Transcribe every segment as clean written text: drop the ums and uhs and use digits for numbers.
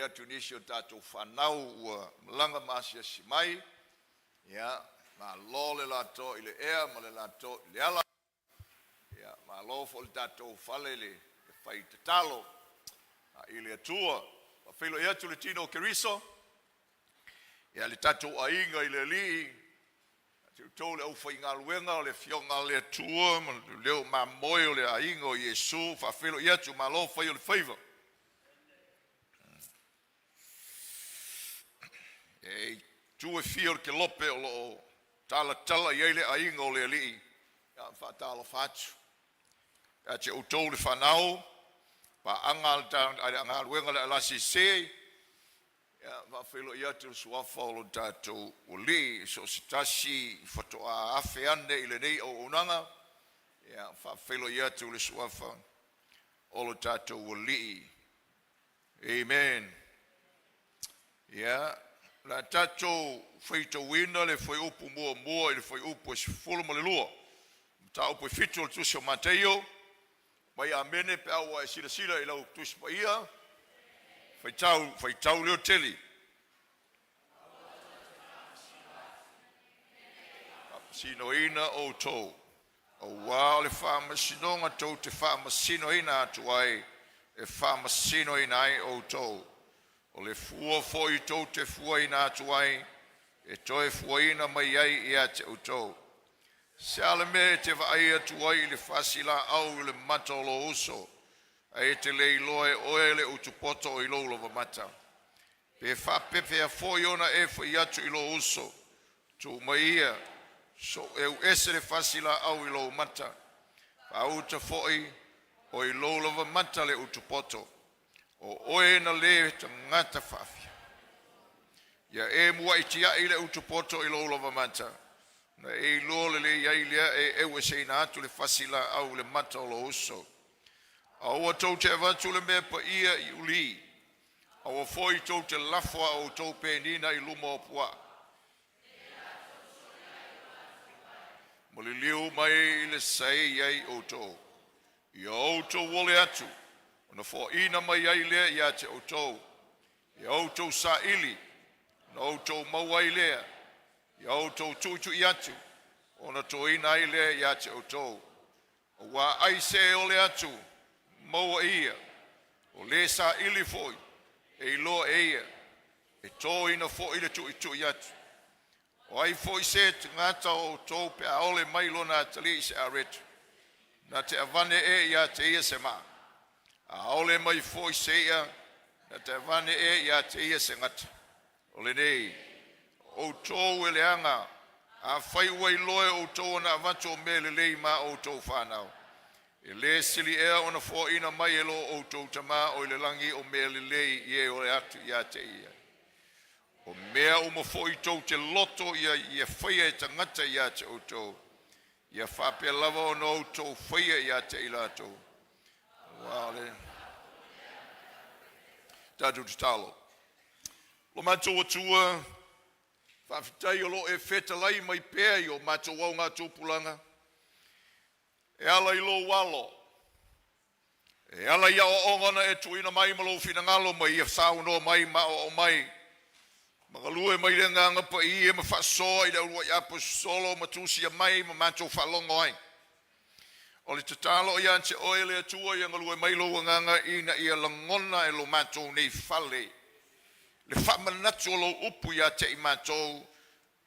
ia tunisio tātou whanau ua malanga masia si mai. Ia, ma lo le lato i le ea, ma le lato i le ala. Ia, ma lo fo le tātou whale le whai te talo. I le atua, ma whilo ia tu le tino keriso. Ia le tātou ainga i le li. Tau le au whai ngā luenga o le fionga le atua, ma leo ma moe o le ainga o Yesu, wha whilo ia tu ma lo whai o le whaiva. E tu e fio ke lope o lo tala i eile ainga o le li. Ia whatala whatu. Ia te utau le whanau, pa anga luenga le alasi se. Ia whawhelo ia te suafa o lo tātou o li, so sitasi whatoa awhi ane i le nei o unanga. Ia whawhelo ia te le suafa o lo tātou o li. Amen. Ia, la tātou whaita wina le whai upu mua i le whai upu e sifolo ma le lua. Ta upu e fitu le tusi o Mateo, mai a mene pe awa e sila i lau tusi pa ia, whai tau leo teli. Faamasinoina o tō. O wā le Faamasinoga tau te Faamasinoina atu ai, e Faamasinoina ai o tō. O le fua foi tau te fuaina atu ai, e toe fuaina mai ai ia te utau. Se ale me te vai atu ai le fasila au le mata o lo uso, a e te leiloe oe le utupoto o ilo lova mata. Pe fa pepe a foi ona e foi atu ilo uso, tu maia, so eu ese le fasila au ilo mata, pa uta foi o ilo lova mata le utupoto. O oe na le te ngata whawhia. Ia e mua i tia i le utupoto i lo lova mata. Na e lo le iai lea e ewe se ina atu le fasila au le mata o lo uso. A oa tau te avatu le mea pa ia i uli. A oa foi tau te lafwa o tau penina i luma o pua. Mo le liu mai i le sai iai o tau. Ia o tau wole atu. Ona fo ina mai ai lea ia te outou. Ia outou sa ili. Na outou mau ai lea. Ia outou tuitu i atu. Ona to ina ai lea ia te outou. O wā ai se o le atu. Maua ia. O le sa ili foi. E iloa e ia. E tō ina fo ile tu i atu. O ai foi se te ngata o tō pe a ole mai lona tali se a retu. Na te avane e ia te ia se maa. A ole mai foi seia, na te vane e ia te ia se ngata. Ole nei, o tō e leanga, a whai wai loe o tō na avanto me le lei ma o tō whanau. E le sili ea ona fo ina mai e lo o tō tama o le langi o me le lei ie o le atu ia te ia. O mea o mo fo i tō te loto ia whaia e ta ngata ia te o tō. Ia whapea lava o no tō whaia ia te ila tō. Wale. Tātou te talo. Lo mātou atua, whawhitai o lo e whetalai mai pēa i o mātou au ngā tōpulanga. E ala i lo walo. E ala ia o ongana e tuina mai malo whinangalo mai i a whāuno mai ma o mai. Magalue mai le nganga pa i e ma whasoa i le urua i apu solo ma tūsia mai ma mātou whalongo ai. O le tatalo i ante oe le atua i angalue mai lo nganga ina i a langona e lo mātou nei whale. Le whamanatu o lo upu i ate i mātou,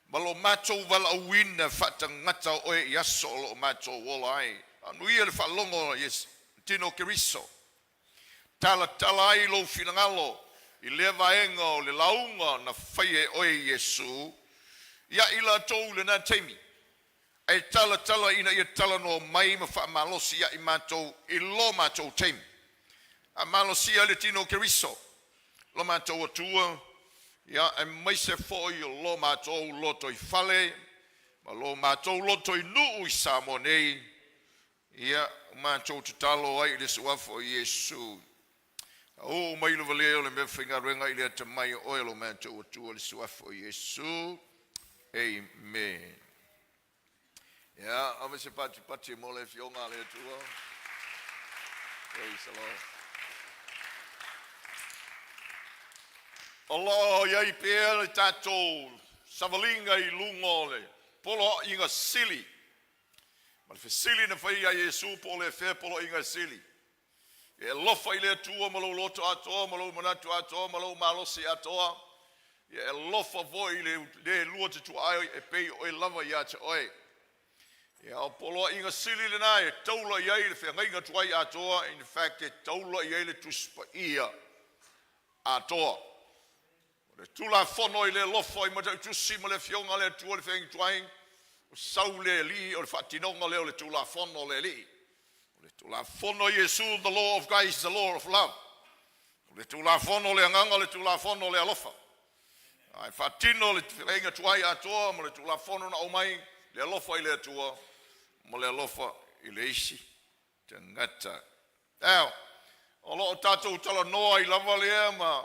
ma lo mātou wala awina whatangata oe i aso o lo mātou wola ai. Anu ia le whalongo yes, tino keriso. Tala ai lo whinangalo, i le vaenga o le launga na whaie oe Yesu, ia ila tau le nā teimi. E tala ina ia tala no mai ma wha malosi ia i mātou i lo mātou teim. A malosi ia le tino keriso. Lo mātou atua, ia e maise fo i lo mātou loto i whale, ma lo mātou loto i nuu i Samoa nei, ia mātou te talo ai le suafo i Yesu. O mai lo valeo le me whinga renga i le ata mai oe lo mātou atua le suafo i Yesu. Amen. Ja, ame se pati mole fionga le tua. Praise the Lord. Olo iai pēr le tātou savalinga I lungo le polo inga sili. Ma le sili na whai a Yesu po le whea polo inga sili. E lofa I le atua malo loto atoa, malo manatu atoa, malo malosi atoa. E lofa voi le lua te tuai e pei o e lava ia te oe. E au polo inga sili le nā e taula iai le whea ngainga tuai atoa. In fact, e taula iai le tuspa ia atoa. Le tula fono I le lofa I matau tusi ma le fionga le tua le whengi tuai. O sau le li o le whatinonga leo le tula fono le li. O le tula fono Yesu, the law of grace, the law of love. O le tula fono le anganga, le tula fono le alofa. Ai whatino le whenga tuai atoa, ma le tula fono na omai, le alofa I le atua, ma le alofa I le isi. Te ngata. Now, o lo o tātou tala noa I lava lea, ma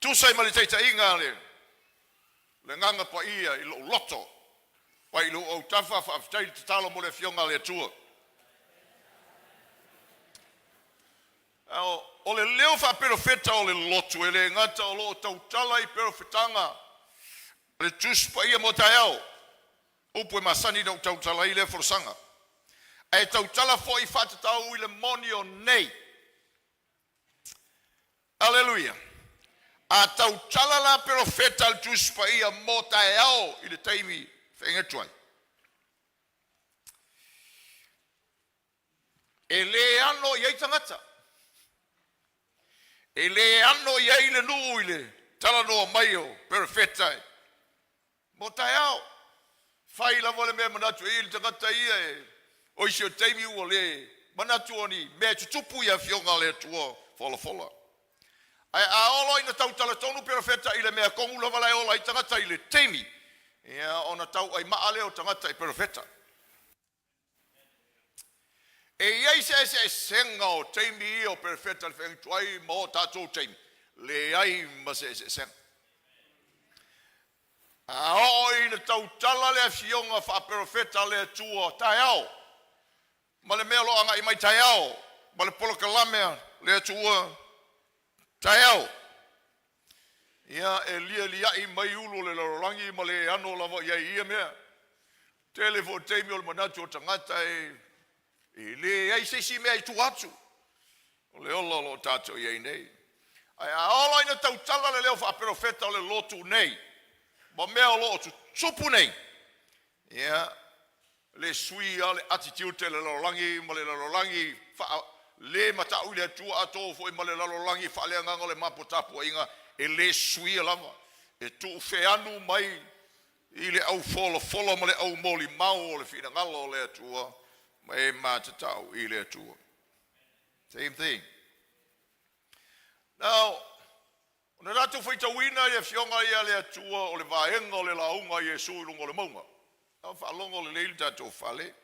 tusai ma le teita inga le nganga pa ia I lo loto. Pa I lo o tafa whaftai te talo mo le fionga le atua. O le leo wha perofeta o le lotu, e le ngata o lo tau tala I perofetanga. Le tus pa ia mo tai au. Upu e masani tau tala I le forosanga. E tau tala fo I whatatau I le moni o nei. Alleluia. A tau tala la perofeta le tus pa ia mo tai au I le taimi whengetuai. E le ano iai tangata. E le ano iai le nuu I le tala noa mai o perofetai. Mo tai au. Whai lava le mea manatu I le tangata ia e o isi o teimi ua le manatu o ni mea tutupu ia fionga le tua fola fola. Ai a olo ina tau tala tonu perofeta I le mea kongu lava lai ola I tangata I le teimi. Ia ona tau ai maale o tangata I perofeta. E iai se senga o teimi o perofeta le whengi tuai mo tātou teimi. Le ai ma se senga. A o ina tau tala le fionga wha perofeta le tua tai au. Ma le mea loanga I mai tai au. Ma le polo kalamea le tua tai au. Ia e lia I mai ulu le larolangi ma le ano lava ia mea. Telefo teimi o le manatu o tangata e le ai seisi mea I tuatu. O le ola lo tātou iei nei. Ai a ola ina tau tala le leo wha perofeta o le lotu nei. Ma mea o lo tu tupu nei. Ia le sui a le attitude le larolangi ma le larolangi le matau le tua ato fo ma le larolangi wha le anganga le mapotapu inga. E le sui lava. E tu feanu mai I le au fola ma le au moli mau o le fina ngalo le atua. Ma e matatau I le atua. Same thing. Now, ona ratu whaitawina I fionga ia le atua o le vaenga o le launga Yesu I lungo le maunga. Au whaalonga o le leili tatou whale.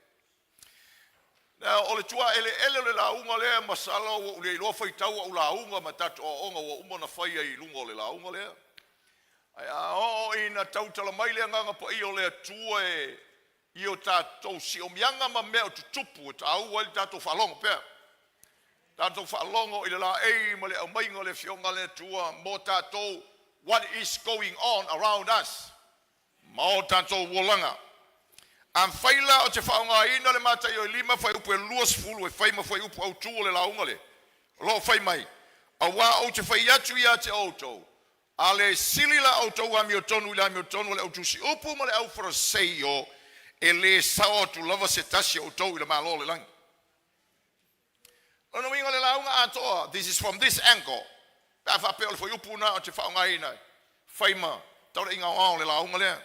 Now, o le tua ele le launga lea masala o le iloa whaitaua o launga ma tatu o onga o umana whaia I lungo le launga lea. Ai a o ina tautala mai lea nganga pa I o le atua I o tatou si o mianga ma mea o tutupu e ta aua I tatou whalonga pea. Tatou whalonga I le la ma le au mainga le fionga le atua mo tatou what is going on around us. Ma o tatou wolanga. Am faila o te whaonga ina le matai o lima whai upu e luas fulu e whai ma whai upu au tua le launga le. Lo whai mai. A wā o te whai atu ia te autou. A le sili la autou a mi o tonu ila mi o tonu le autu si upu ma le au Faamasinoga e le sao tu lava se tasi autou ila malo le langi. Ono winga le launga atoa. This is from this angle. Pea whape o le whai upu na o te whaonga ina. Whai ma. Tau le inga o le launga lea.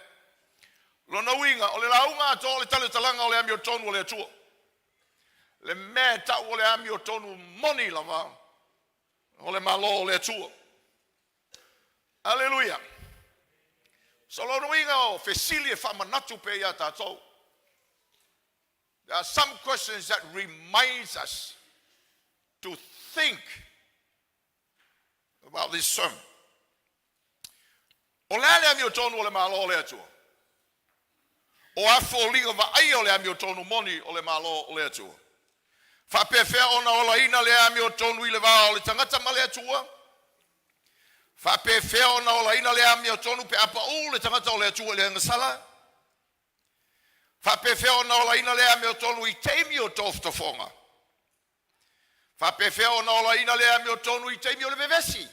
Lona winga, o le launga ato le tale talanga o le ami o tonu o le atua. Le mea tau o le ami o tonu moni lava. O le malo o le atua. Alleluia. So lona winga o fesili e whamanatu pe ia tātou. There are some questions that reminds us to think about this sermon. O le ami o tonu o le malo o le atua. O afo linga va ai o le ami o tonu moni o le malo o le atua. Whapewhea ona o la ina le ami o tonu I le wā o le tangata ma le atua. Whapewhea o na o laina lea mea tonu pe apa o le tangata o lea tua lea ngasala. Whapewhea o na o laina lea mea tonu I teimi o toftofonga. Whapewhea o na o laina lea mea tonu I teimi o le vevesi.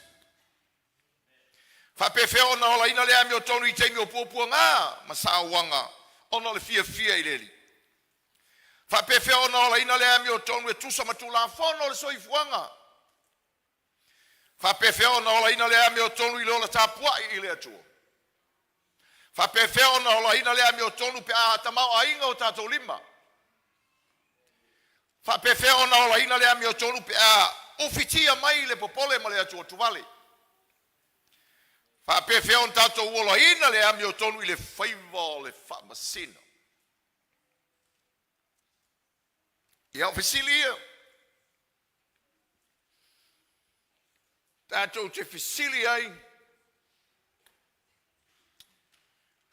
Whapewhea o na o laina lea mea tonu I teimi o puapua ngā masawanga o na le fia I leli. Whapewhea o na o laina lea mea tonu e tusa matula whono le soifuanga. Whapewhea o na o laina lea mea tonu I lola tāpua I lea tua. Whapewhea o na o laina lea mea tonu pe a tamau a inga o tātou lima. Whapewhea o na o laina lea mea tonu pe a ofitia mai le popole ma lea tua tuvale. Whapewhea o tātou o laina lea mea tonu I le whaiva o le Faamasinoga. Ia o fesilia. Tātou te fesili ai.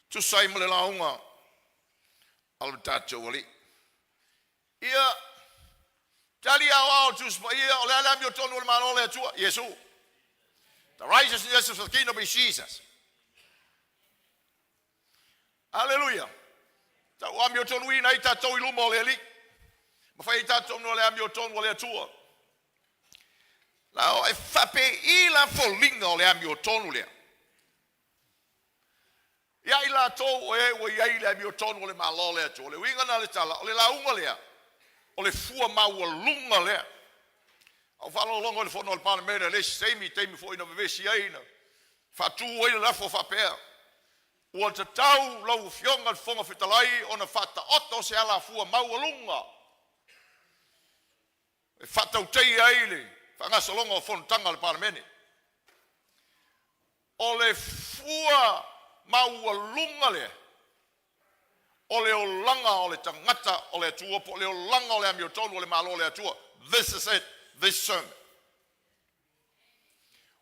Tu sai male launga. Alu tātou ali. Ia. Tali au au tu spa. Ia o lea mio tonu le mano le atua. Yesu. The righteousness of the kingdom is Jesus. Hallelujah. Tau a mio tonu ina I tātou I lumo le ali. Mawhai tātou no lea mio tonu le atua. Lao e whape I la wholinga o lea mio tonu lea. Ia I la tō o e o iai lea mio tonu o le malo lea tō. O le winga na le tala, o le launga lea. O le fua maua lunga lea. Au whalo longa le whono le pana mera le seimi teimi fo ina vevesi aina. Whatu o ina lafo whapea. Ua te tau lau fionga whonga whitalai o na whata oto se ala fua maua lunga. E whatau tei aile. Whangasa longa o whontanga le paramene. O le fua maua lunga le. O le o langa o le tangata o le atua. Po le o langa o le amio tonu o le malo o le atua. This is it. This sermon.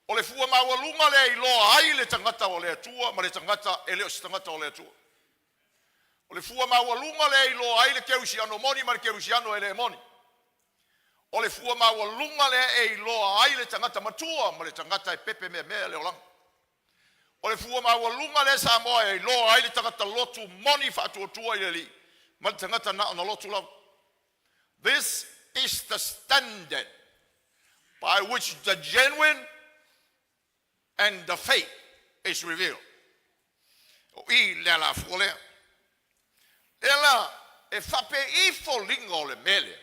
O le fua maua lunga le I loa ai le tangata o le atua. Ma le tangata e leo si tangata o le atua. O le fua maua lunga le I loa ai le keusiano moni. Ma le keusiano e le moni. O le fua maua lunga le I loa ai le tangata matua. Ma le tangata e pepe mea le o langa. O le fua maua lunga le sa moa I loa ai le tangata lotu moni whaatua tua I le li. Ma le tangata na ona lotu lau. This is the standard by which the genuine and the fake is revealed. O I le la fua lea. Ela e whape I wholinga o le mele.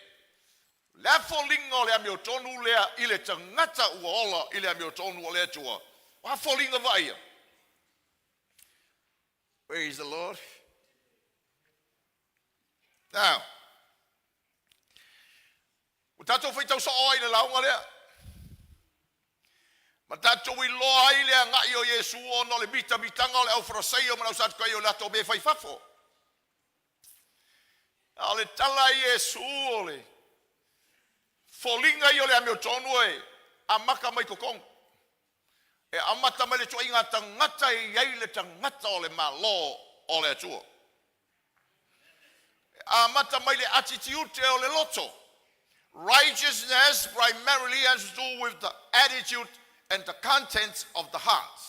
Le wholinga o le amio tonu lea I le tangata ua ola I le amio tonu o le tua. Wa wholinga vaia. Praise the Lord. Now, o tātou whaitau sa oi le launga lea. Ma tātou I loa ai lea ngai o Yesu o no le mitanga o le 𝚘𝚏𝚎𝚅 manau satu kai o lato me whai whafo. A le tala Yesu o le wholinga I o le amio tonu e a maka mai kokong. E amata mai le tua inga tangata I iei le tangata o le malo o le atua. E amata mai le attitude o le loto. Righteousness primarily has to do with the attitude and the contents of the heart.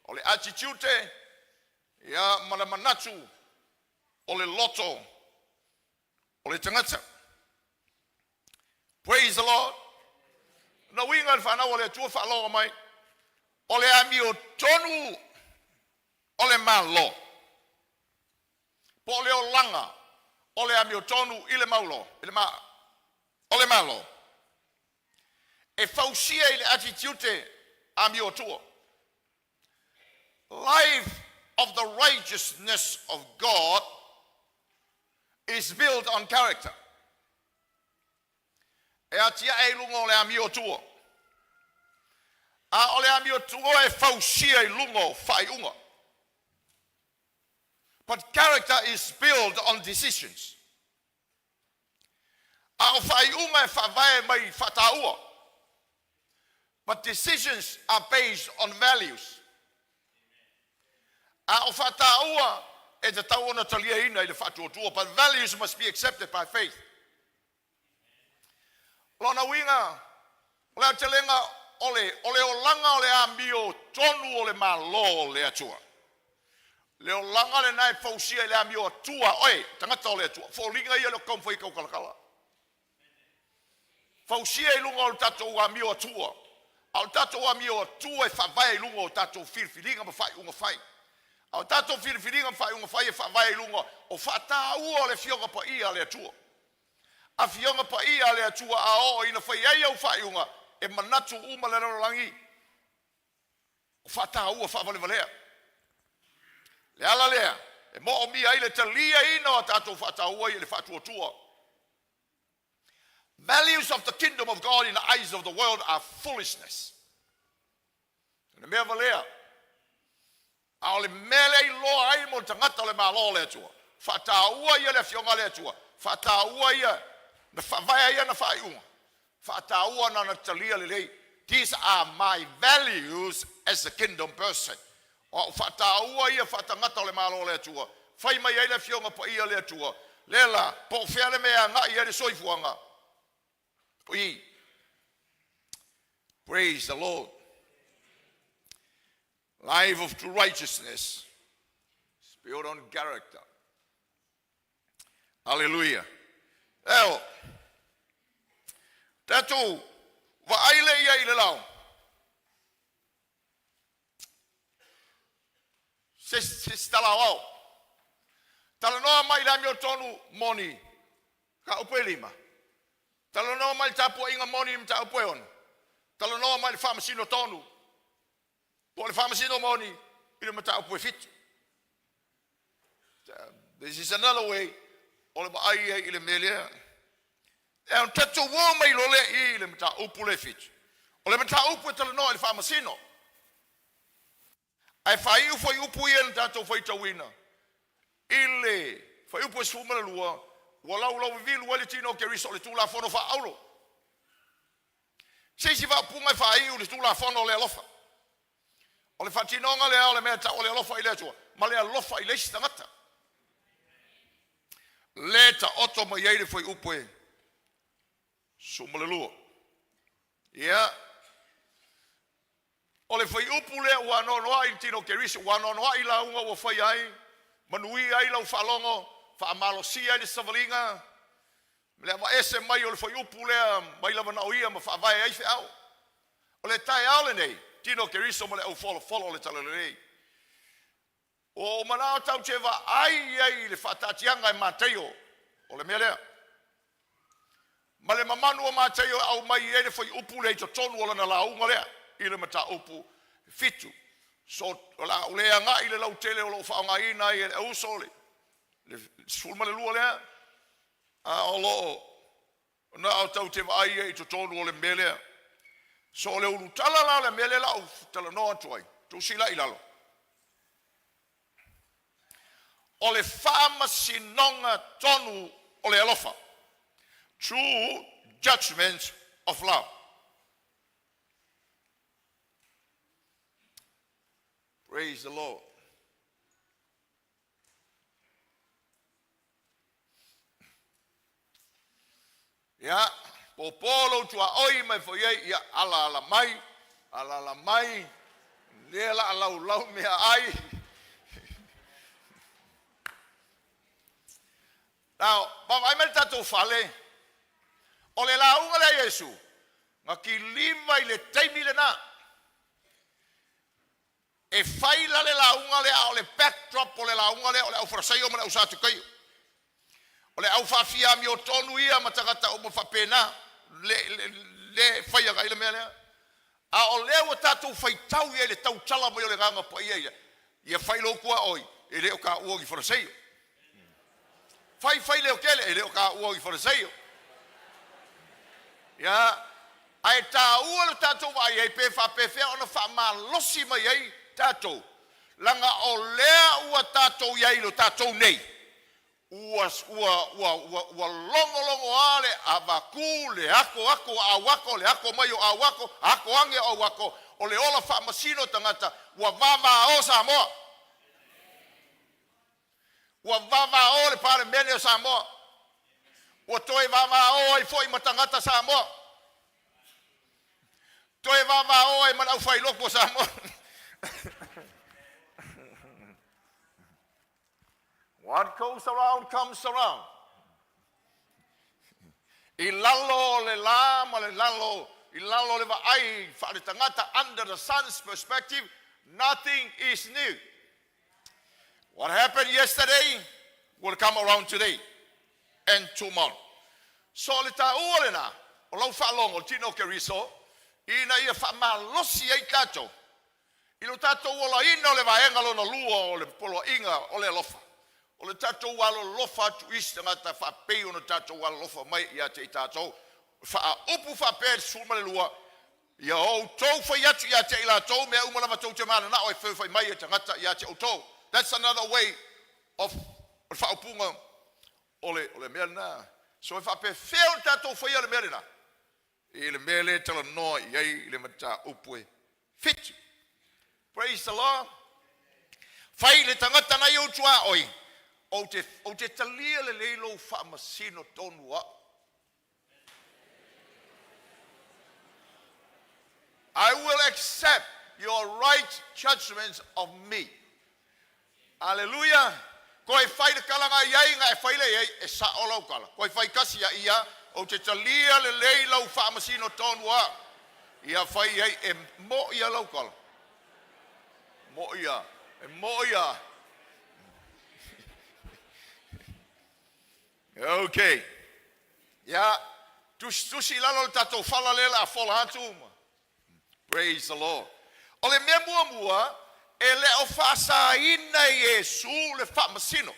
O le attitude ia malamanatu o le loto o le tangata. Praise the Lord. Na winga whanau o le tua whaloa mai. O le amio tonu o le malo. Po le o langa o le amio tonu I le maulo. O le malo. E fausia I le attitude amio tua. Life of the righteousness of God is built on character. E atia e lunga o le amio tua. A o le amio tua e fausia I lunga o whai unga. But character is built on decisions. A o whai unga e whavae mai whataua. But decisions are based on values. A o whataua e te tau ona talia ina I le whatuatua. But values must be accepted by faith. Lona winga, lea te lenga ole o langa ole a mio tonu ole malo le atua. Le o langa le nai fausia le a mio atua, oi, tangata ole atua. Fōlinga ia le komfoi kau kalakala. Fausia I lunga o tatou a mio atua. Au tatou a mio atua e whawai lunga o tatou whirwhiringa ma whai unga whai. Au tatou whirwhiringa ma whai unga whai e whawai lunga o whata ua le fionga pa ia le atua. A fionga pa ia le atua a o ina whai ai au whai unga e manatu uma le rangi. O whata ua whawale valea. Le ala lea, e mo o mi ai le talia ina o tatou whata ua I le whatua tua. Values of the kingdom of God in the eyes of the world are foolishness. Ne mea valea. A ole mele I loa ai mo tangata le malo le atua. Whataua ia le fionga le atua. Whataua ia na whawaya ia na whaiunga. Whataua na na talia le lei. These are my values as a kingdom person. O whataua ia whatangata le malo le atua. Whai mai ai le fionga pa ia le atua. Lela, po whiale mea nga ia le soifuanga. Praise the Lord. Life of true righteousness is built on character. Hallelujah. Eo, tatu, wa aile ia I le lau. Se tala wau. Tala noa mai la mio tonu moni. Ka upe lima. Tala noa mai tapu inga moni mta upe on. Tala noa mai le whamasino tonu. Po le whamasino moni I le mta upe fitu. This is another way. Ole ba ai I le melea. E on tatu wo mai lo le I le mta upu le fitu. Ole mta upu tala noa le whamasino. Ai whai u whai upu ia tatou whai tawina. Ile whai upu e sumala lua. Walau lau vilu wale tino ke riso le tula fono wha aulo. Seisi wha punga whai u le tula fono le alofa. O le whatinonga le ao le mea ta o le alofa I le atua. Ma le alofa I le isi tangata. Le ta oto ma iei le whai upu e. Sumala lua. Ia. O le whai upu lea ua nonoa I tino ke riso. Ua nonoa I la unga ua whai ai. Manui ai lau whalongo. Faamasinoga ai le savalinga. Lea wa ese mai o le whai upu lea. Mai lava na oia ma whaavai ai whi au. O le tai ao le nei. Tino ke riso ma le au folo le tala le nei. O manao tau te wa ai ai le whatatianga I Mateo. O le mea lea. Ma le mamanu o Mateo au mai ai le whai upu lea I to tonu o lana launga lea. I le mata upu fitu. So la o lea nga I le lau tele o lo whaonga ina I le au sole. Le sulma le lua lea. A o lo. Na au tau te wa ai ai to tonu o le mea lea. So le ulu tala la le mea lea la au tala noa tuai. Tu sila I lalo. O le Faamasinoga tonu o le alofa. True judgment of love. Praise the Lord. Ya, popolo tua oi mai foi ia ala mai, lela lau mea ai. Now, vai mai tatou fale. O le launga le Yesu, nga ki lima I le taimi le na. E faila le launga le o le backdrop o le launga le o le au frasaio ma le au satukai. O le au fafia mi o tonu ia ma tagata o mo fapena le faia ga ile mele. A o le o tatu faitau ia le tau tala mo le ganga pa ia. Ia failo kua oi, e le o ka uo ki frasaio. Fai le o kele e le o ka uo ki frasaio. Ya, ai ta uo le tatu vai e pe fa pe fe ona fa ma losi mai ai tatou langa o lea ua tatou iai lo tatou nei ua longo ale avaku le ako awako le ako mai o awako ako ange o awako o le ola whaamasino tangata ua vava o Samoa ua vava o le pare mene o Samoa ua toi vava o ai foi matangata Samoa Toi vava o e mana fai loko sa mo. What goes around comes around. I lalo le la ma le lalo le va ai fa le tangata under the sun's perspective, nothing is new. What happened yesterday will come around today and tomorrow. So le ta ole na o lau fa longo tino ke riso ina ia fa malosi ai tato. I lo tato ola ina o le vaenga lo na lua o le polo inga o le alofa. O le tato walo lofa tu ista ngata fa peo no tato walo lofa mai ia te tato. Fa upu fa pe suma le lua. Ia o tau fa yatu ia te ila tau mea umana ma tau te mana na o e fa mai ia te ngata ia te o tau. That's another way of fa upunga o le mea na. So if I prefer tato fa ia le mea na. I le mea le tala noa iai le mata upue. Fit. Praise the Lord. Fai le tangata na iu tua oi. O te talia le leilo whaamasino tonua. I will accept your right judgments of me. Hallelujah. Koe whai le kalanga iai nga e whai le iai e sa o lau kala. Koe whai kasi ia o te talia le leilo whaamasino tonua. Ia whai iai e mo ia lau kala. Mo ia. E mo ia. Okay. Yeah. Tusi lalo tato fala lela a fola hatuma. Praise the Lord. Ole me mua e le o fasa ina Yesu le whaamasino.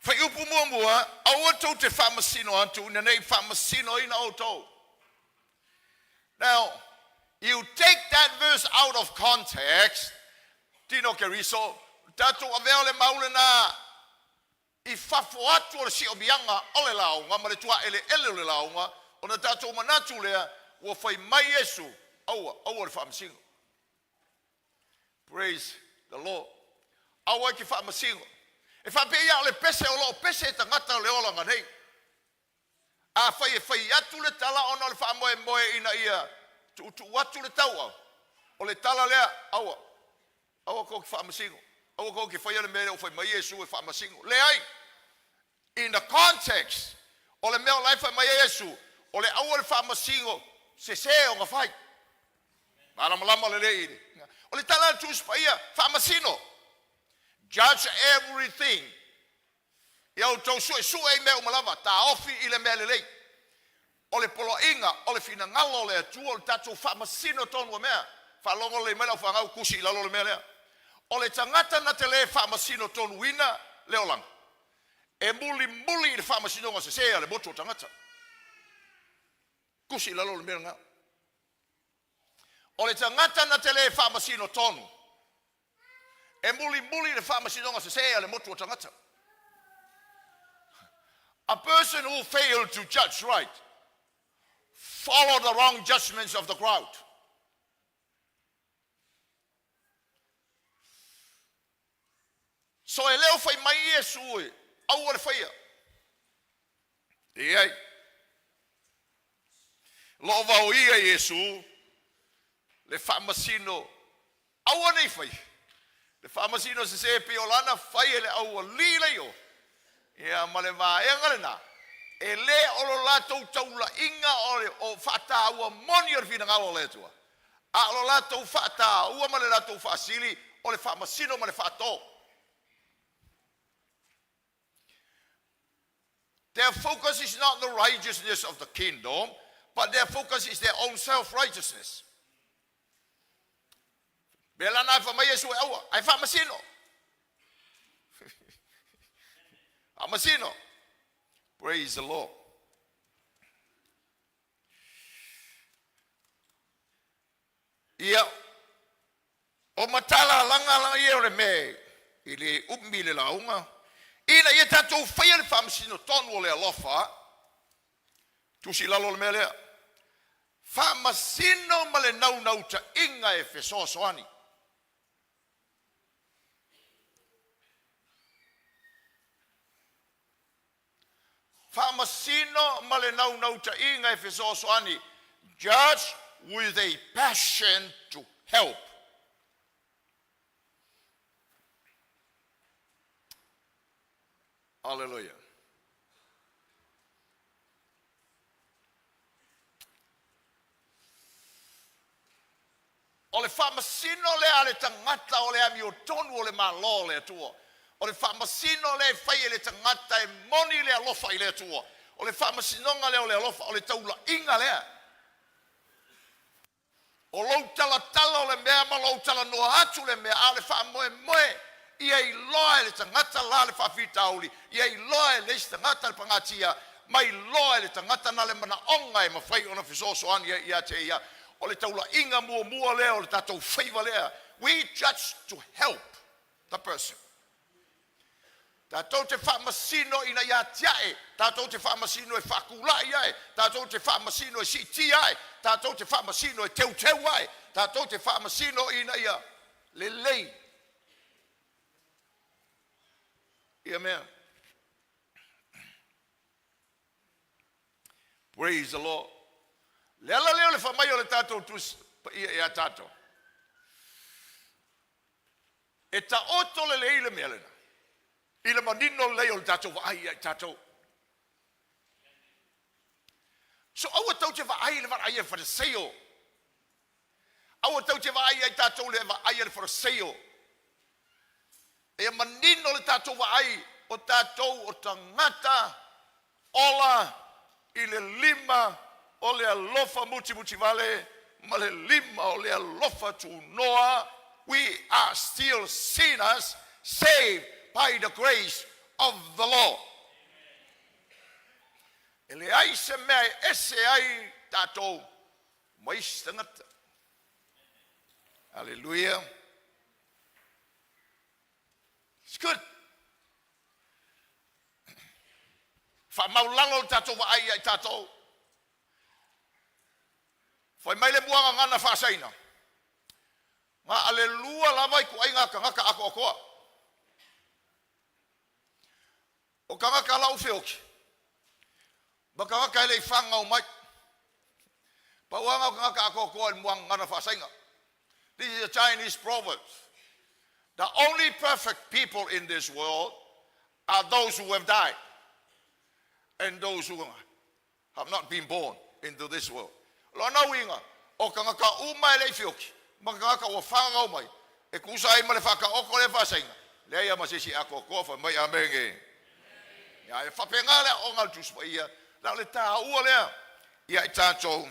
Whai upu mua aua tau te whaamasino atu na nei whaamasino ina o tau. Now, you take that verse out of context. Tino ke riso, tatu aveo le maule na I fafo atu o le si o mianga o le launga, ma le tua ele o le launga, o na tatu o manatu lea, ua fai mai Yesu, aua le whaamasingo. Praise the Lord. Aua ki whaamasingo. E whapea o le pese o lo pese e tangata le olanga nei. A fai atu le tala o na le whaamoe moe ina ia, tu atu le tau au. O le tala lea, aua ko ki whaamasingo. Aua ko ki whaia le mere o whai mai Yesu e whaamasingo. Le ai, in the context, o le mea lai whai mai Yesu, o le aua le whaamasingo, se o ngā whai. Malama le leire. O le tala tu spaia, whaamasino. Judge everything. Ia o tau sue mea umalava, ta ofi I le mea le lei. O le polo inga, o le fina ngalo le atua, o le tatu whaamasino tonu mea. Whalongo le mea whangau kusi I lalo le mea lea. O le tangata na te le whaamasino tonu wina, leo lang. E muli I le whaamasino ngā se le moto o tangata. Kusi I lalo le mea ngā. O le tangata na te le whaamasino tonu. E muli I le whaamasino ngā se le moto o tangata. A person who failed to judge right follow the wrong judgments of the crowd. So e leo fai mai Yesu e, au le faia. E ai. Lo vau ia Yesu, le whaamasino, au nei fai. Le whaamasino se piolana fai ele au li leo. Ia ma le vaenga le na. E le o lo latou taula inga o whata ua moni ar fina ngalo le tua. A lo latou whata ua ma le latou whaasili o le whaamasino ma le whato. Their focus is not the righteousness of the kingdom, but their focus is their own self-righteousness. Bela na fa mai Yesu e aua, ai whaamasino. Whaamasino. Praise the Lord. Ia, o matala langa ia le me, ili umbi le launga. Ina ia tatou whaia le whaamasino tonu o le alofa, tusi lalo le mea lea. Whaamasino ma le nau ta inga e whesoasoani. Faamasino ma le nau ta inga e fesoasoani. Just with a passion to help. Hallelujah. O le whamasino le ale tangata o le ami o tonu o le malo le atua. O le whamasino le whai le tangata e moni le alofa i le atua. O le whamasinonga le o le alofa o le taula inga lea. O lou tala o le mea ma lou tala noa atu le mea ale whamoe moe. Ia i loa le tangata la le whawhita auli. Ia i loa le tangata le pangatia. Mai loa le tangata na le mana onga e mawhai ona fisoso ania ia te ia. O le taula inga mua lea o le tatou whaiva lea. We judge to help the person. Tātou te whamasino ina ia tiae. Tātou te whamasino e whakulai ai. Tātou te whamasino e siti ai. Tātou te whamasino e teu ai. Tātou te whamasino ina ia le lei. Ia mea. Praise the Lord. Leala leo le whamai o le tātou tus ia tātou. E ta oto le leile mea lena. I le manino lei o le tātou vaai ai tātou. So aua tau te vaai le vaai e whareseo. Aua tau te vaai ai tātou le vaai e whareseo. E manino le tātou vaai o tātou o tangata ola i le lima o le alofa muti vale ma le lima o le alofa tu noa. We are still sinners saved by the grace of the Lord. E le ai se mea ese ai tātou mais tangata. Hallelujah. It's good. Whamaulango tātou wa ai tātou. Whai mai le buanga ngana whaasaina. Ngā alelua lamai ku ai ngā kangaka ako okoa. O kangaka lau whioki. Ma kangaka ele I whangau mai. Pauanga o kangaka ako okoa I muanga ngana whaasaina. This is a Chinese proverb. The only perfect people in this world are those who have died. And those who have not been born into this world. Lo na winga o kangaka uma le fioki makangaka o whangau mai e kusa ai ma le whaka oko le whasainga le ia masisi ako kofa mai amenge ia e whapenga le o ngal tuspa ia la le tā ua lea ia I tātou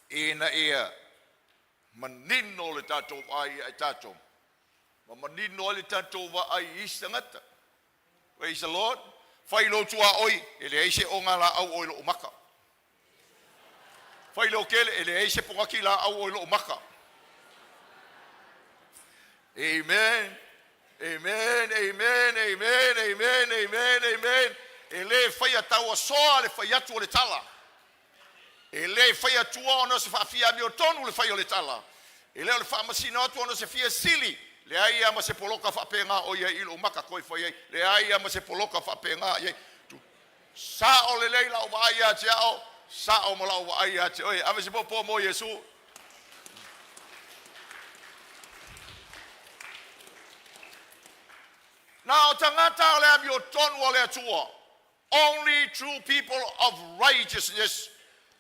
ina ia manino le tātou ai I tātou ma manino le tātou wa ai istangata. Praise the Lord. Whai lo tua oi ele eise o ngala au oi lo umaka. Whai lo kele ele eise pongaki la au oi lo umaka. Amen. Amen. Amen. Amen. Amen. Amen. Amen. Ele whai ataua soa le whai atu o le tala. Ele whai atua ono se whawhia mi o tonu le whai o le tala. Ele o le whamasina atu ono se whia sili. Le ai ama se poloka whapenga o ia ilo maka koi whai. Le ai ama se poloka whapenga ia. Sa o le leila o vai a te ao. Sa o mala o vai a te. Oi, ave se popo mo Yesu. Now tangata le ami o tonu o le atua. Only true people of righteousness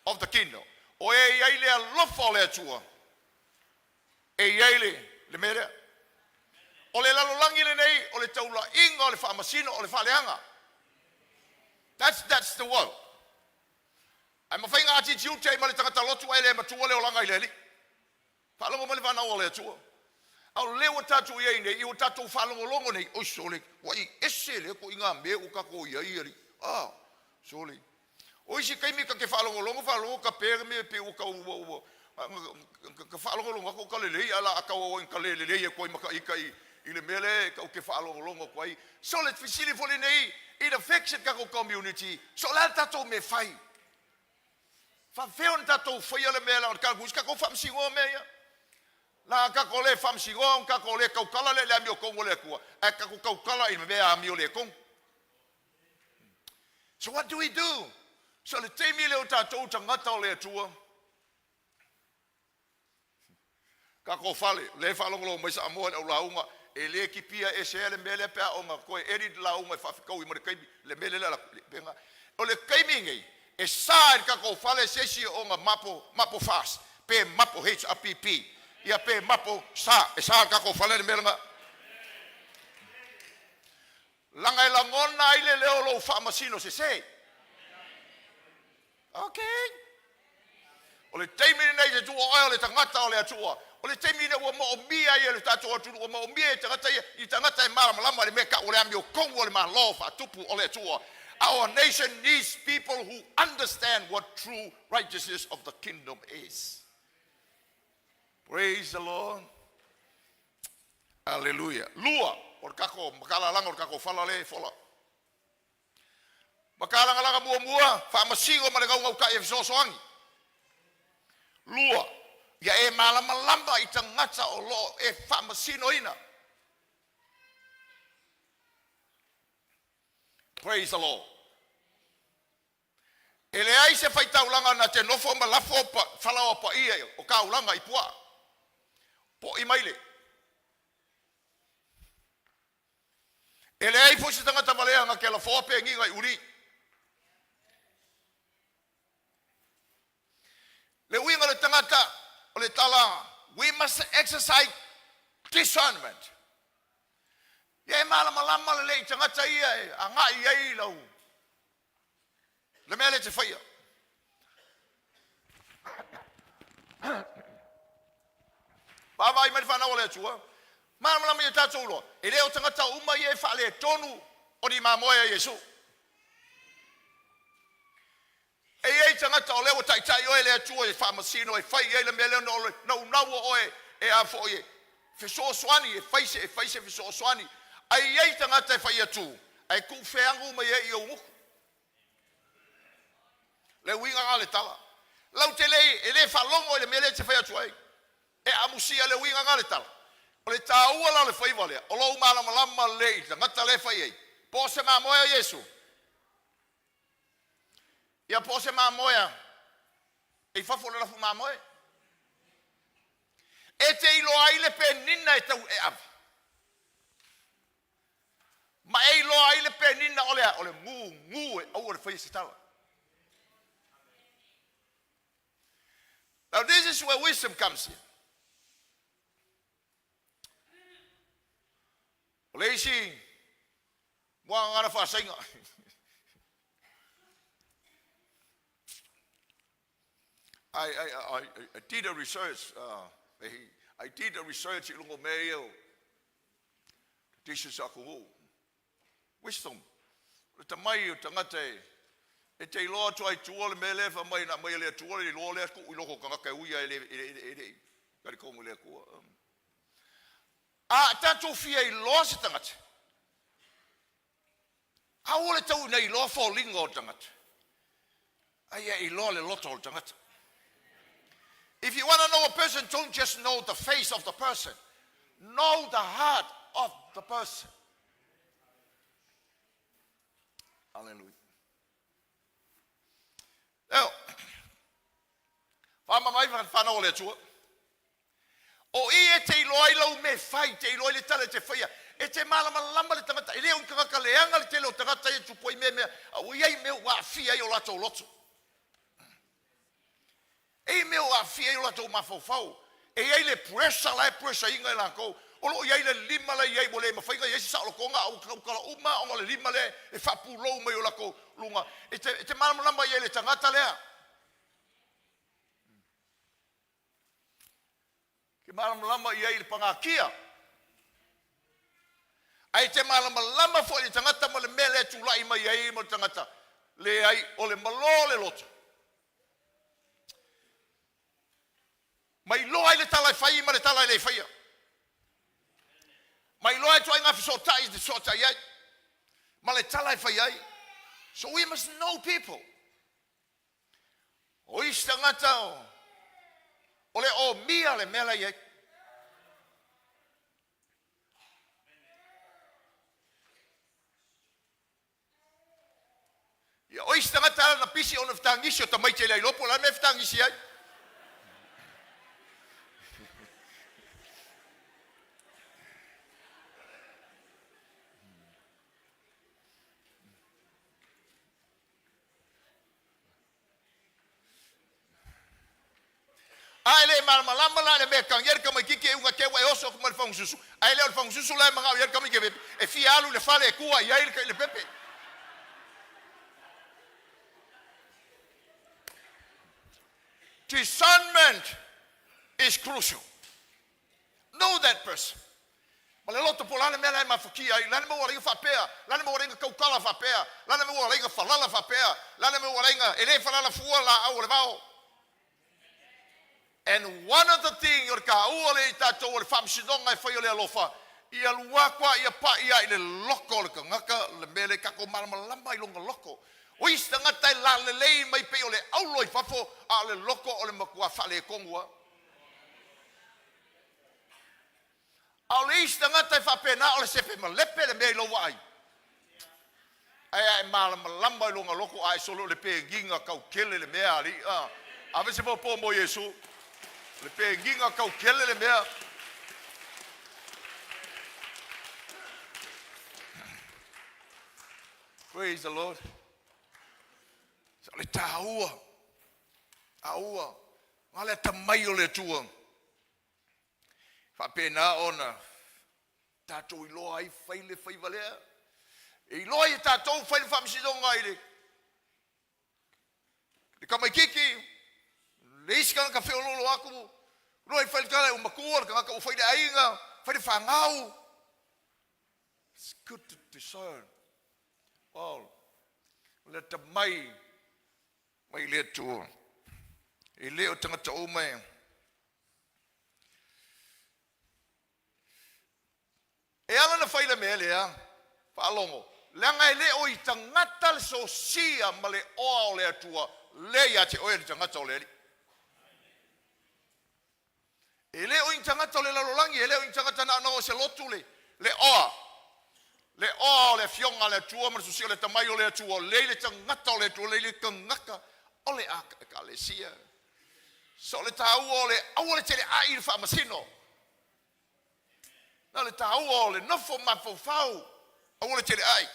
of the kingdom. O e iai le alofa o le atua. E iai le mere. O le lalolangi le nei, o le taula inga, o le whaamasino, o le whaaleanga. That's the world. Ai mawhainga ati tiute, ma le tangata lotu ai le matua leo langa I le li. Whaalongo ma le whanau o le atua. Au leo tatu iei nei, I o tatu whaalongo longo nei, o sole, wai ese le ko inga me u kako iei ali. Ah, sole. O isi kaimika ke whaalongo longo ka pere me pe u ka ua. Ka whaalongo longo ako ka lelei, ala aka o in ka lelei e koi maka ika I le mele ka ke whaalongo kwai. So le fisili foli nei it affects ka ko community. So la tato me fai. Fa feon tato foi le mele on ka guska ko fam singo meia. La ka ko le fam singo ka ko le ka kala le ami o kongo le kua. E ka ko kala I me ami o le kong. So what do we do? So le teimi leo tātou tangata o le atua. Ka ko fale, le whalongolo mai sa amoa au launga, e le ki pia e se le mele pea o ngā koe eri launga e whawhikau I mara kaimi, le mele la penga. O le kaimi ngai, e sāi ka ko fale sesi o ngā mapo fast, pe mapo HRPP, ia pe mapo sa, e sāi ka ko fale le mele ngā. Langai langona ile leo lo Faamasino se sei. Okay. O le teimi nei te tua oia le tangata o le atua. O le teimi nei ua mo mia ia le tatua atu ua mo mia tangata ia I tangata malama le meka o le ami o kongo le Alofa tupu o le atua. Our nation needs people who understand what true righteousness of the kingdom is. Praise the Lord. Hallelujah. Lua o kako makalalanga o kako fala le fola. Makalanga mua Faamasinoga ma le ngau ka e sosoangi. Lua ia e malama I tangata o lo e Faamasinoina. Praise the Lord. Ele ai se fai taulanga na te nofo ma lafo pa fala pa ia o kaulanga I pua. Po I maile. Ele ai fo se tangata malea nga ke la fo pe ngi ngai uri. Le winga le tangata o le tala, we must exercise discernment. Ye malama le tangata ia a ngai ai lau. Le mele te faia. Baba I mai whana o le atua. Malama ia tātou loa. E leo tangata uma ia e whale tonu o ni mamoia Yesu. E ei tangata o leo taitai o e le atua e Faamasino e whai e le mele no o e a fo e. Fiso swani e whaise fiso swani. Ai ei tangata e whai atu. Ai ku wheangu mai e I o muku. Le winga ngā le tala. Lau te lei, e le whalongo e le mele te whai atu ai. E amusia le winga ngā le tala. O le tāua la le whai walea. O lau malama lei, tangata le whai ei. Po se mā moea Yesu. Ia po se mā moea. E whafo le rafu mā moe. E te ilo ai le pe nina e tau e avi. Ma e ilo ai le pe nina o le ngu e au le whai se tala. Now this is where wisdom comes in. O le isi, mua ngana whaasainga. I did a research. I did a research in Lungo Mayo. This is Akuhu. Wisdom. The mai tangate. E te loa tu ai tuole me le fa mai na mai le tuole I lo le ku I loko kanga kai uia ele kari kongo le ku. A tanto fia I lo se tangate. A ole tau nei lo fo lingo tangate. Ai I lo le loto tangate. If you want to know a person, don't just know the face of the person. Know the heart of the person. Hallelujah. Now, whama mai whanau le tua. O I e te iloai lau me whai, te iloai le tala te whaia. E te malama lama le tangata. E leo kakaka leanga le te leo tangata e tupoi mea. O iei mea wa fia I o lato loto. E mea wa fia I o lato mafau. E iei le pressure lai pressure inga I lankou. O lo iei le lima le iei mo le mawhainga. Iei sa lo konga au kala uma. O le lima le e whapu lou mai o lako lunga. E te malama lama iei le tangata lea. Ke malama lama iei le pangakia. Ai te malama lama fo le tangata ma le mea le tulai mai iei mo le tangata. Le ai o le malo le loto. Mai loa I le tala whai ma le tala le whaia. Mai loa I ngā whisota I te sota iai. Ma le tala whai ai. So we must know people. O is tangata o le o mia le mela iai. Ia oi se tangata na pisi ona whetangisi o tamaite lai lopo la me whetangisi ai. Ai le malama la le me kangier kama kiki unga ke wa oso kuma fang susu. Ai le fang susu la manga yer kama ke e fi alu le fale e kua ia le pepe. Discernment is crucial. Know that person. Ma le loto polana me la mafuki ai lana mo waringa fapea, lana mo waringa kaukala fapea, lana mo waringa falala fapea, lana mo waringa ele falala fua la au le bao. And one of the things your ka uole tato o le Faamasinoga e whai o le alofa ia lua kwa ia pa ia i le loko le kangaka le mele kako malamalama i longa loko o i stangata i la lelei mai pe o le aulo i fafo a le loko o le makua whale e kongua a le i stangata i whapena o le sepe malepe le mei loa ai ai e malamalama i longa loko a e solo le pe ginga kau kele le mea ali a vese po mo Yesu le pe ginga kau kele le mea. Praise the Lord. So le taua. Aua. Ngale tamai o le tua. Fa pena ona. Tato ilo ai fai le fai valea. E ilo ai tato fai le Faamasinoga ai le. Le kamai kiki. Le iska ka fe lolo aku roi fai kala o makua ka fai de ainga fai de fangau. It's good to discern. Well, let the mai le tu e le o tangata o mai e ala na fai le mele ya fa longo langa le o i tangata le so sia ma le o le atua le ya te o le tangata o le ele o intangata le lalolangi ele o intangata na no se lotule le o le fionga le tua ma susi le tamai o le tua le tangata o le tua le kangaka o le aka le sia so le tau o le tele ai le Faamasino na le tau o le nofo mafofau o le tele ai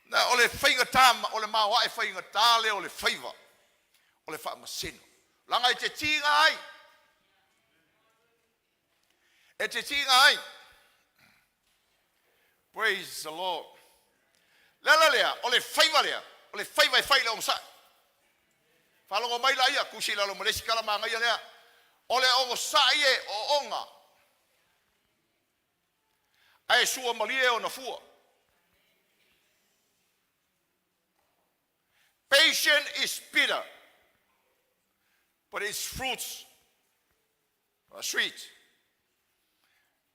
na o le whainga tama o le mawa e whainga tale o le whaiva o le Faamasino langa te tinga ai. E te tinga ai. Praise the Lord. Lala lea, o le whaiva lea. O le whaiva e whaile o msa. Whalongo mai la ia, kusi lalo maresi kalamanga ia lea. O le ongo sa ie o onga. Ai sua malie o na fua. Patient is bitter, but its fruits are sweet.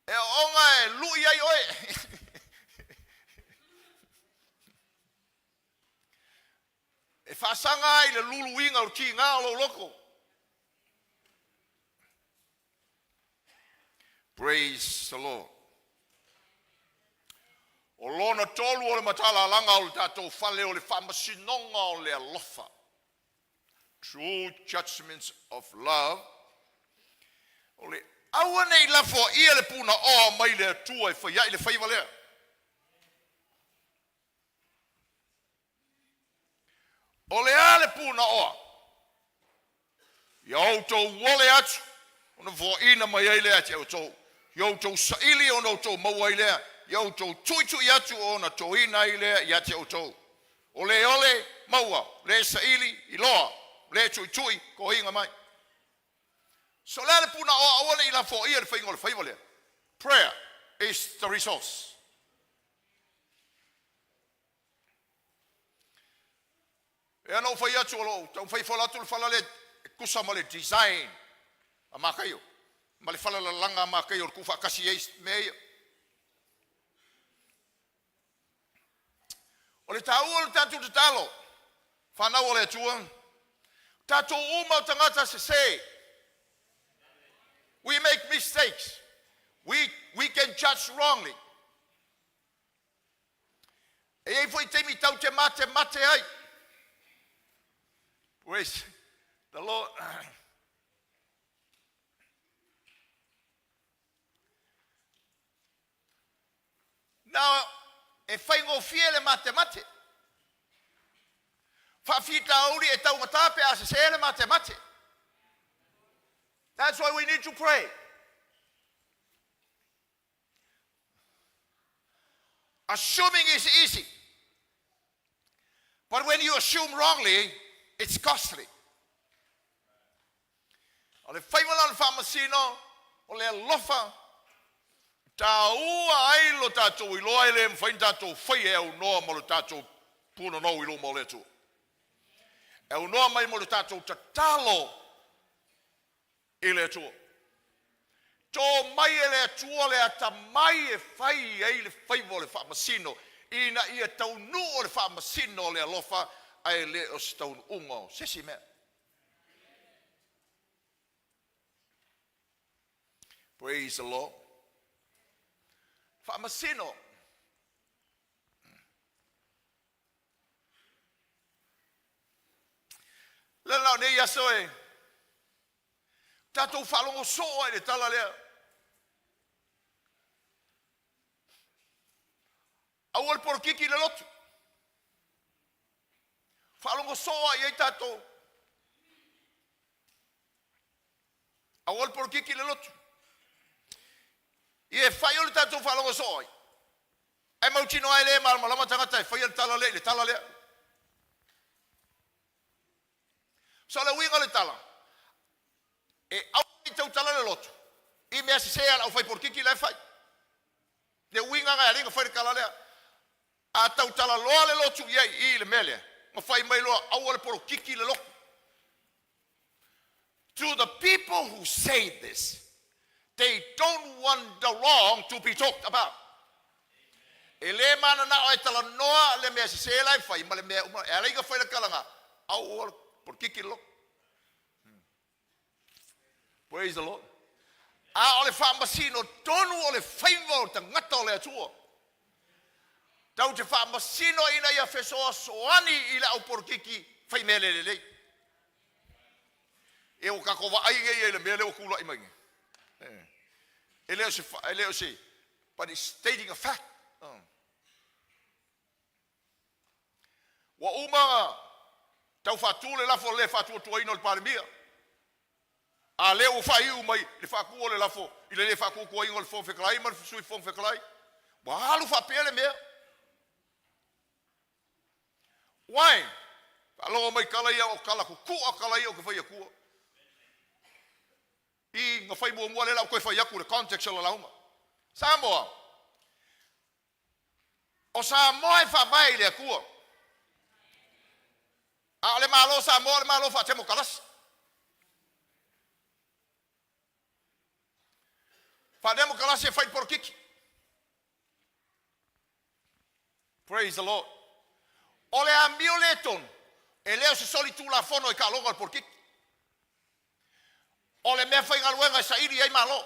E onga e lui ai oe. E whasanga ai le luluinga o ki ngā o loko. Praise the Lord. O lona tolu o le matala langa o le tatou whale o le Faamasinoga o le alofa. True judgments of love. O le aua nei lafo ia le puna o mai le tua e whaia i le whaiva lea. O le a le puna o. Ia outou wole atu. Ona vo ina mai ai lea te outou. Ia outou saili o outou maua i lea. Ia outou tui atu o na toina i lea ia te outou. O le ole maua. Le saili i loa. Le tui ko inga mai. So le puna o aole i la fo ia le whainga o le whaiva lea. Prayer is the resource. E anō whai atu o lo, tau whai whalatu le whalale kusa ma le design a makaio. Ma le whalala langa a makaio le kufa kasi eis mea. O le tau o le tatu te talo. Whanau o le atua. Tatu uma o tangata se se. We make mistakes. We can judge wrongly. E ai foi teimi tau te mate ai. Praise the Lord. Now, e whai ngō fie le mate. Whawhita auri e tau matape a se le mate. That's why we need to pray. Assuming is easy. But when you assume wrongly, it's costly. O le whaimala le whamasino, o le alofa, tā ua ai lo tātou iloa ele mwhain tātou whai e au noa mo le tātou puna nou ilo mo le tu. E au noa mai mo le tātou tatalo i le tu. Tō mai e le atua le ata mai e whai ei le whaivo le whamasino. Ina ia taunu o le whamasino le alofa ai le o se taunu ungo. Sesi mea. Praise the Lord. Whamasino. Le nao ne ia soe. Tatou whalongo soa e le tala lea. Au al porkiki le lotu. Whalongo soa i ei tatou. Au al porkiki le lotu. I e whai o le tatou whalongo soa i. E mautino ai le malama tangata e whai le tala lea. So le winga le tala. E au i tau tala le lotu. I mea se sea au whai porkiki le whai. Le winga ngai aringa whai le kala lea. A tau tala loa le lotu iei I le mele. Ma whai mai loa au le porkiki le loku. To the people who say this, they don't want the wrong to be talked about. E le mana na o e tala noa le mea se sea lai whai. Ma le mea e aringa whai le kalanga. Au le porkiki le loku. Praise the Lord. A ole whamasino tonu ole whaivo ta ngata ole atua. Tau te whamasino ina ia whesoa soani I le au porkiki whaimele le lei. E o kakova aige I le mea leo kula I maingi. E leo se, but it's stating a fact. Wa umanga tau whatule lafo le whatua tua ino le parimia. A leo whai u mai le whakua le lafo. I le whakua kua ingo le whonwhekalai, ma le sui whonwhekalai. Wa halu whapele mea. Wai? Aloha mai kalaia o kala kukua kalaia o ka whai akua. I ngā whai mua le lau koe whai aku le context ala launga. Samoa. O Samoa e whamai le akua. A le malo Samoa le malo wha temo kalasi. Whanemo kalasi e whai porkiki. Praise the Lord. O le amio le tonu. E leo se soli tu la fono e ka longa al porkiki. O le mea whai ngaluenga e sairi ei malo.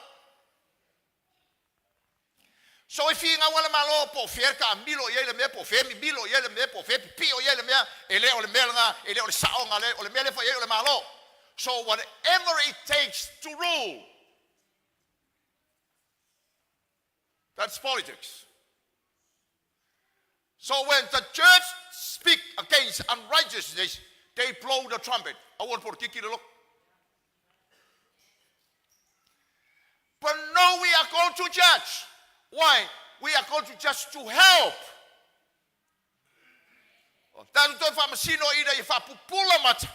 So e fi ngawale malo po fierka amilo i le mea po femi bilo i le mea po fepi pio i le mea. E leo le melanga, e leo le saonga le, o le mea le whai le malo. So whatever it takes to rule. That's politics. So when the church speak against unrighteousness, they blow the trumpet. Awal porkiki le look. But no, we are called to judge. Why? We are called to judge to help. Tanu toi whamasino ina I whapupula mata.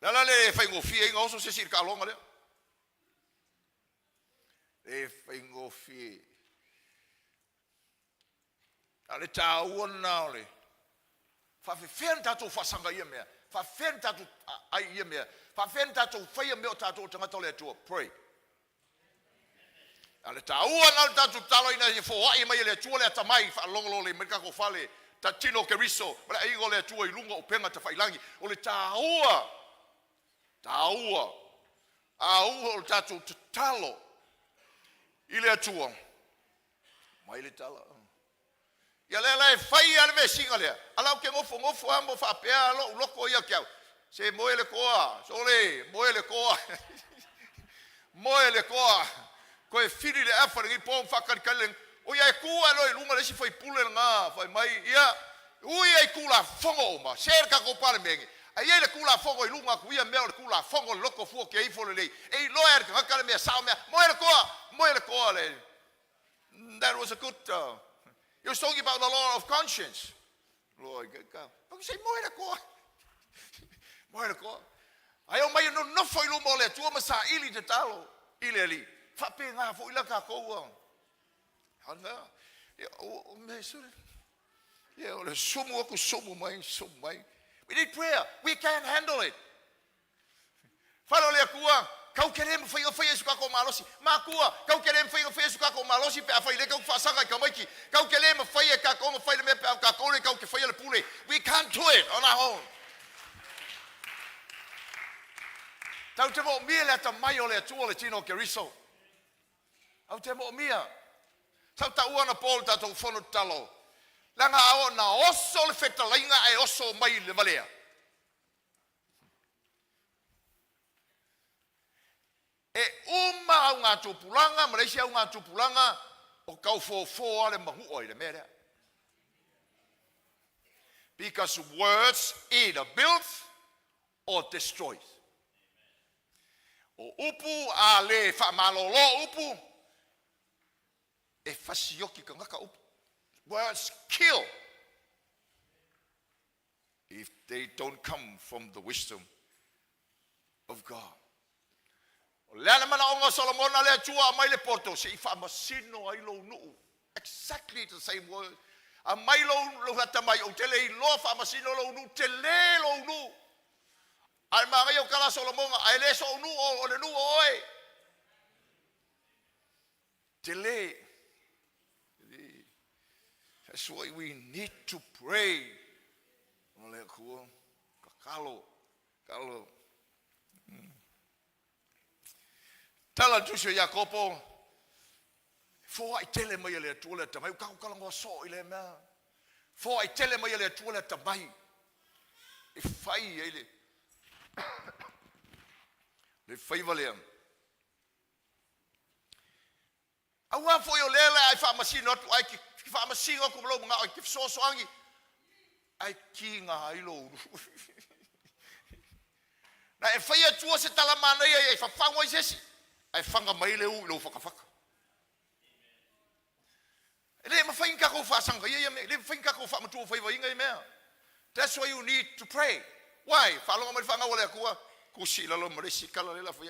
Nala le whaingo fia inga oso se siri ka longa lea. E whaingo fie. Ale tā ua nao le. Whawhiwhen tātou whasanga ia mea. Whawhen tātou ai ia mea. Whawhen tātou whaia mea o tātou tangata le atua. Pray. Ale tā ua nao tātou talo ina i whoai mai le atua le atamai. Whaalongolo le merikako whale. Ta tino keriso. Wale aigo le atua I lunga o penga te whailangi. O le tā ua. Tā ua. A ua o tātou talo. I le atua. Mai le tala. Ia le fai ale me singa le. Ala ke ngofo amo fa pea lo loko ia kiau. Se moe le koa, sole, moe le koa. Moe le koa. Ko e fili le afa ngi pom fakal kaleng. O ia kua lo lunga le si foi pule nga, foi mai ia. Ui ai kula fongo ma, ser ka ko pale mengi. Ai le kula fongo i lunga ku ia me le kula fongo loko fu ke i fole le. Ei lo er ka kala me sa me. Moe le koa le. That was a good he was talking about the law of conscience. Lord, go. But say moe le koa. Moe le koa. Ai o mai no foi lu mo le tu ma sa ili te talo. Ile li. Fa pe nga fo ila ka ko. Hanga. O me sure. Yeah, ole sumu mai. We need prayer. We can't handle it. Falo le kua, kau kerem fai suka ko malosi. Ma kua, kau kerem fai suka ko malosi pe afai le kau fa sanga ka mai ki. Kau kerem fai ka ko fai le me pe ka ko le kau ke fai le pule. We can't do it on our own. Tau te mo mia le ta mai ole tu ole tino ke riso. Au te mo mia. Tau ta uana pol ta to fono talo. Langa ao na oso le fetalainga e oso mai le valea. E uma au ngā tūpulanga, Malaysia au ngā tūpulanga, o kau fō ale mahu oi le mea. Because words either build or destroy. O upu a le whamalolo upu, e fasioki ka ngaka upu. Words kill if they don't come from the wisdom of God. Lana mana onga Solomon ale tua mai le porto se Faamasinoga ai lo nuu. Exactly the same word. A mai lo hata mai o tele I lo Faamasinoga lo nuu tele lo nuu. Ai mai o kala Solomon ai le so nuu o le nuu oi. Tele. That's why we need to pray. Ole kua kalo. Tala tusio Jakopo. Fo ai tele mai le tuole tamai ka kala ngo so ile ma. Fo ai tele mai le tuole tamai. E fai ele. Le fai vale. Awa fo yo lela ai Faamasinoga tu ai ki Faamasinoga ko lo nga ai ki so angi. Ai ki nga ai lo. Na e fai tua se tala mana ai fa fango sesi. Ai fanga mai le u lo fakafaka. Le ma fai ka ko fa sanga ye me le fai ka ko fa matu fai wa inga me. That's why you need to pray. Why? Fa lo ma fanga wala ko ku si la lo mre si kala le la fai.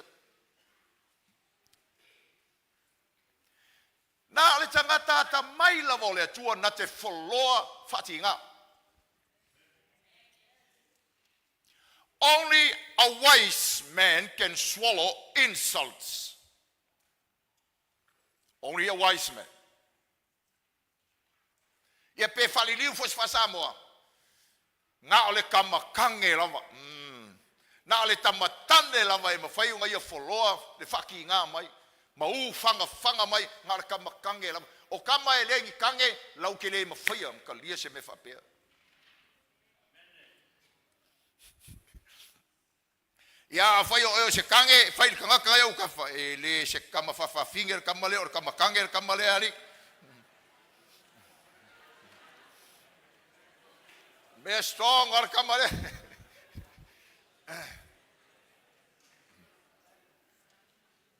Na le tangata ta mai la vole tua na te foloa fatinga. Only a wise man can swallow insults. Only a wise man. Ia pe faliliu fos fasamoa. Nga ole kamakange lava. Na ole tamatane lava e mawhai unga ia foloa le whaki ngā mai. Mau fanga mai ngā kamakange lava. O kama e lengi kange lau ke le mawhai am ka lia se me whapea. Ia fai o se kange fai ka ngaka ia uka fa e le se kama fa finger kama le o kama kange kama le ali. Me strong or kama le.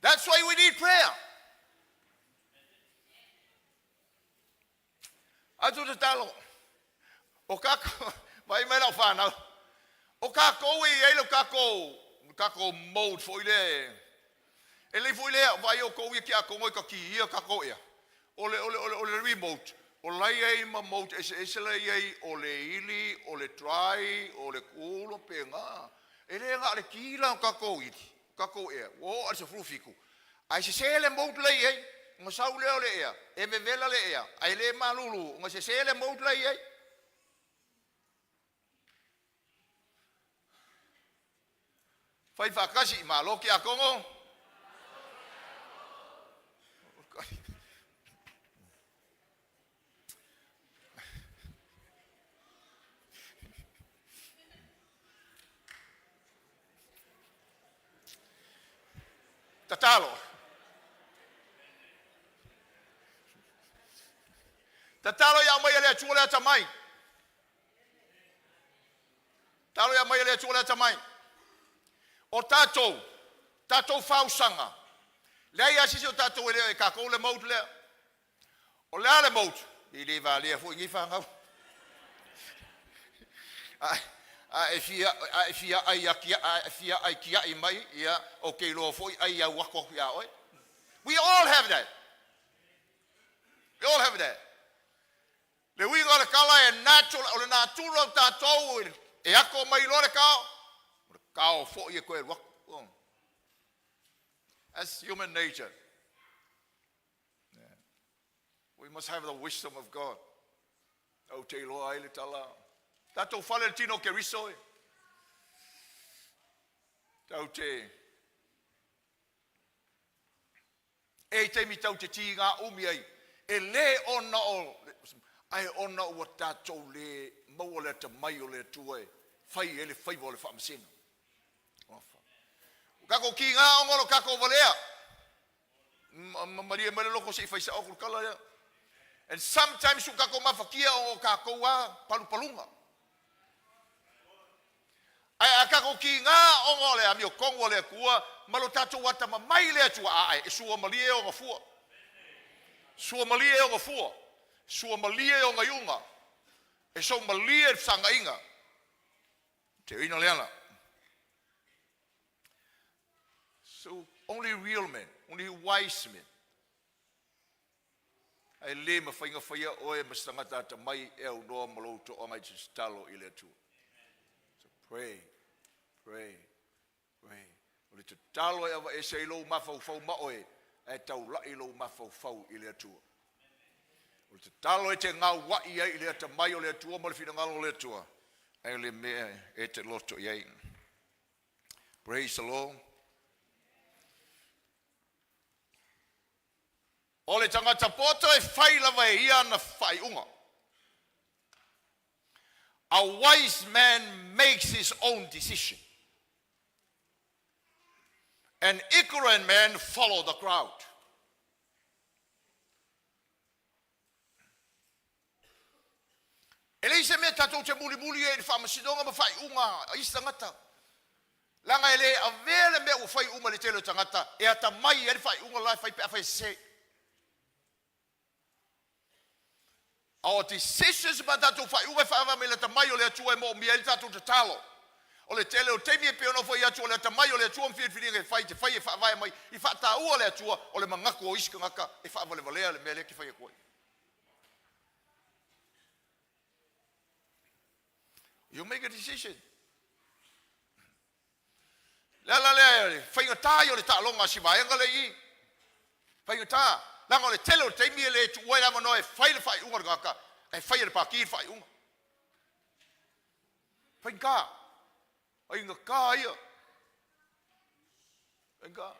That's why we need prayer. Atu te talo. O kako vai mai la fa na. O kako e lo kako mode foi le. Ele foi le vai o ko ki a ko ngoi ka ki ia kako ia. Ole remote. O lai ai ma mode ese lai ai ole ili, ole try, ole kulo penga. Ele nga le kila kako i. Kako ia. O al se frufiku. Ai se sele mode lai ai. Nga sau le ole ia. E me vela le ia. Ai le malulu. Nga se sele mode lai ai. Fai fakasi malo ki a kongo. Tatalo. Tatalo ia mai le tua le tamai. Talo ia mai le tua le tamai. O tatou fausanga. Le ia sisi o tatou le ka ko le maut le. O le maut. I le va le fo ngi fa ngau. Fia ai kia I mai ia o ke lo fo ai au wako ia oi. We all have that. We all have that. Le wi ngora kala e natural o le natural tatou e ako mai lo le kao fo ia ko e wako. That's human nature. Yeah. We must have the wisdom of God. O te loa ai le tala. Tatou fale le tino ke riso e. Tau te. E te mi tau te ti ngā umi ai. E le ona o. Ai ona o tatou le. Maua le te mai o le tue. Fai e le fai o le whaamasino. Kako ki ngā ongolo kako valea. Maria mele loko se fai sa okul kala ya. And sometimes you kako mafakia o kako wa palupalunga. Ai kako ki ngā ongole a mio kongo le kua malo tatou wata mai le tua ai e sua malie o ngafua. Sua malie o ngafua. Sua malie o ngayunga. E so malie sanga inga. Te ina leana. So only real men, only wise men. Ai le ma fainga faia oe mastangata ta mai e au noa malo to o ngai talo I le tu. So pray. O le te talo e awa e se ilo mafau ma oe e tau lai lo mafau I le tu. O le te talo e te ngā wai ai I le ta mai o le tu o ma le fina ngalo le tua. Ai le mea e te loto iai. Praise the Lord. O le tangata poto e whai lawa e ia na whai unga. A wise man makes his own decision. An ignorant man follow the crowd. E leise mea tatou te muli e le whaamasinoga ma whai unga a isi tangata. Langa e le a vele mea o whai unga le telo tangata e ata mai e le whai unga lai whai pe a whai se. Our decisions ba tatou whai unga whaava me le tamai o le atua e mo mia le tatou te talo. O le tele o teimi e peono fo I atua le tamai o le atua mwhirwhiringa e whai te whai e whaavai mai I whaata ua le atua o le mangako o iska ngaka e whaavale valea le mea le ki whai e koe. You make a decision. Lala le whainga tāi o le tālonga si vaianga le I. Whainga tā. Langa o le tele o teimi e le tua e amano e whai le whai unga ngaka. E whai le pāki whai unga. Whainga kā. Whainga kā ia. Whainga.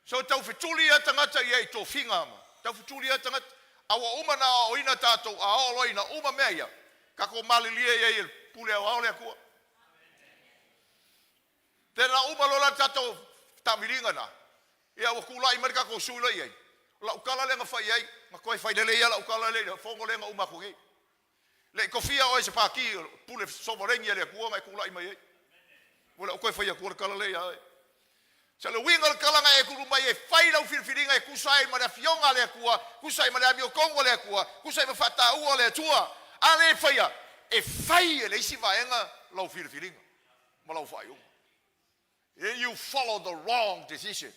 So tau whetuli a tangata I e tō whinga ama. Tau whetuli a tangata. Awa uma na o ina tātou a olo ina uma mea ia. Kako malilia ia I pule au aole akua. Tēnā uma lola tātou tamiringa na. Ia wa kulai mari kako sula ia. La ukala lenga whai ai. Ma koe whai lele ia la ukala lele. Whongo lenga uma koe. Le kofia o e se pāki pule soverengi le akua mai kulai mai ai. Wala o koe whai akua le kala le ai. Sa le winga le kalanga e kuru mai e whai lau whirwhiringa e kusai ma le fionga le akua. Kusai ma le amio kongo le akua. Kusai ma whata ua le tua. Ale whaia. E whai e le isi vaenga lau whirwhiringa. Ma lau whai unga. You follow the wrong decision.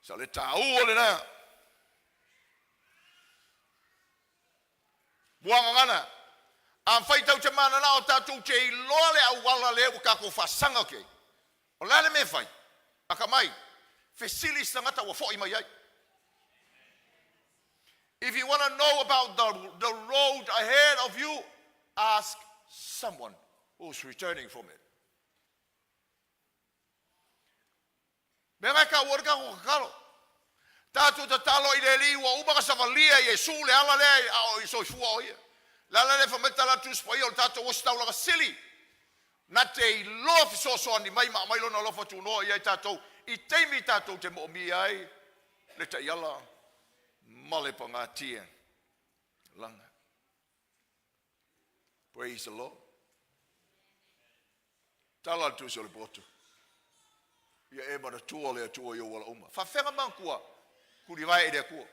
Sa le tā ua le nā. Buanga ngana. Am whai tau te mana na o tātou te I loa le au wala le o kako whasanga ke. O lale me whai. Aka mai. Fesili sangata wa fōi mai ai. If you want to know about the road ahead of you, ask someone who's returning from it. Mea ka warka ko kakalo. Tātou te talo I le li wa umaka savalia I e su le ala le o I soi fua o ia. Lala le whametala tu spa I o tātou o staulaga sili. na te loa fisoasoani mai ma mai lona alofa tunoa ia tatou I teimi tatou te mo'omia ai le taiala ma le pagatia langa. Praise the Lord. Tala tu se le poto. Ia e mana tua le tua yo wala uma. Whawhenga mankua kuri vai e le kua.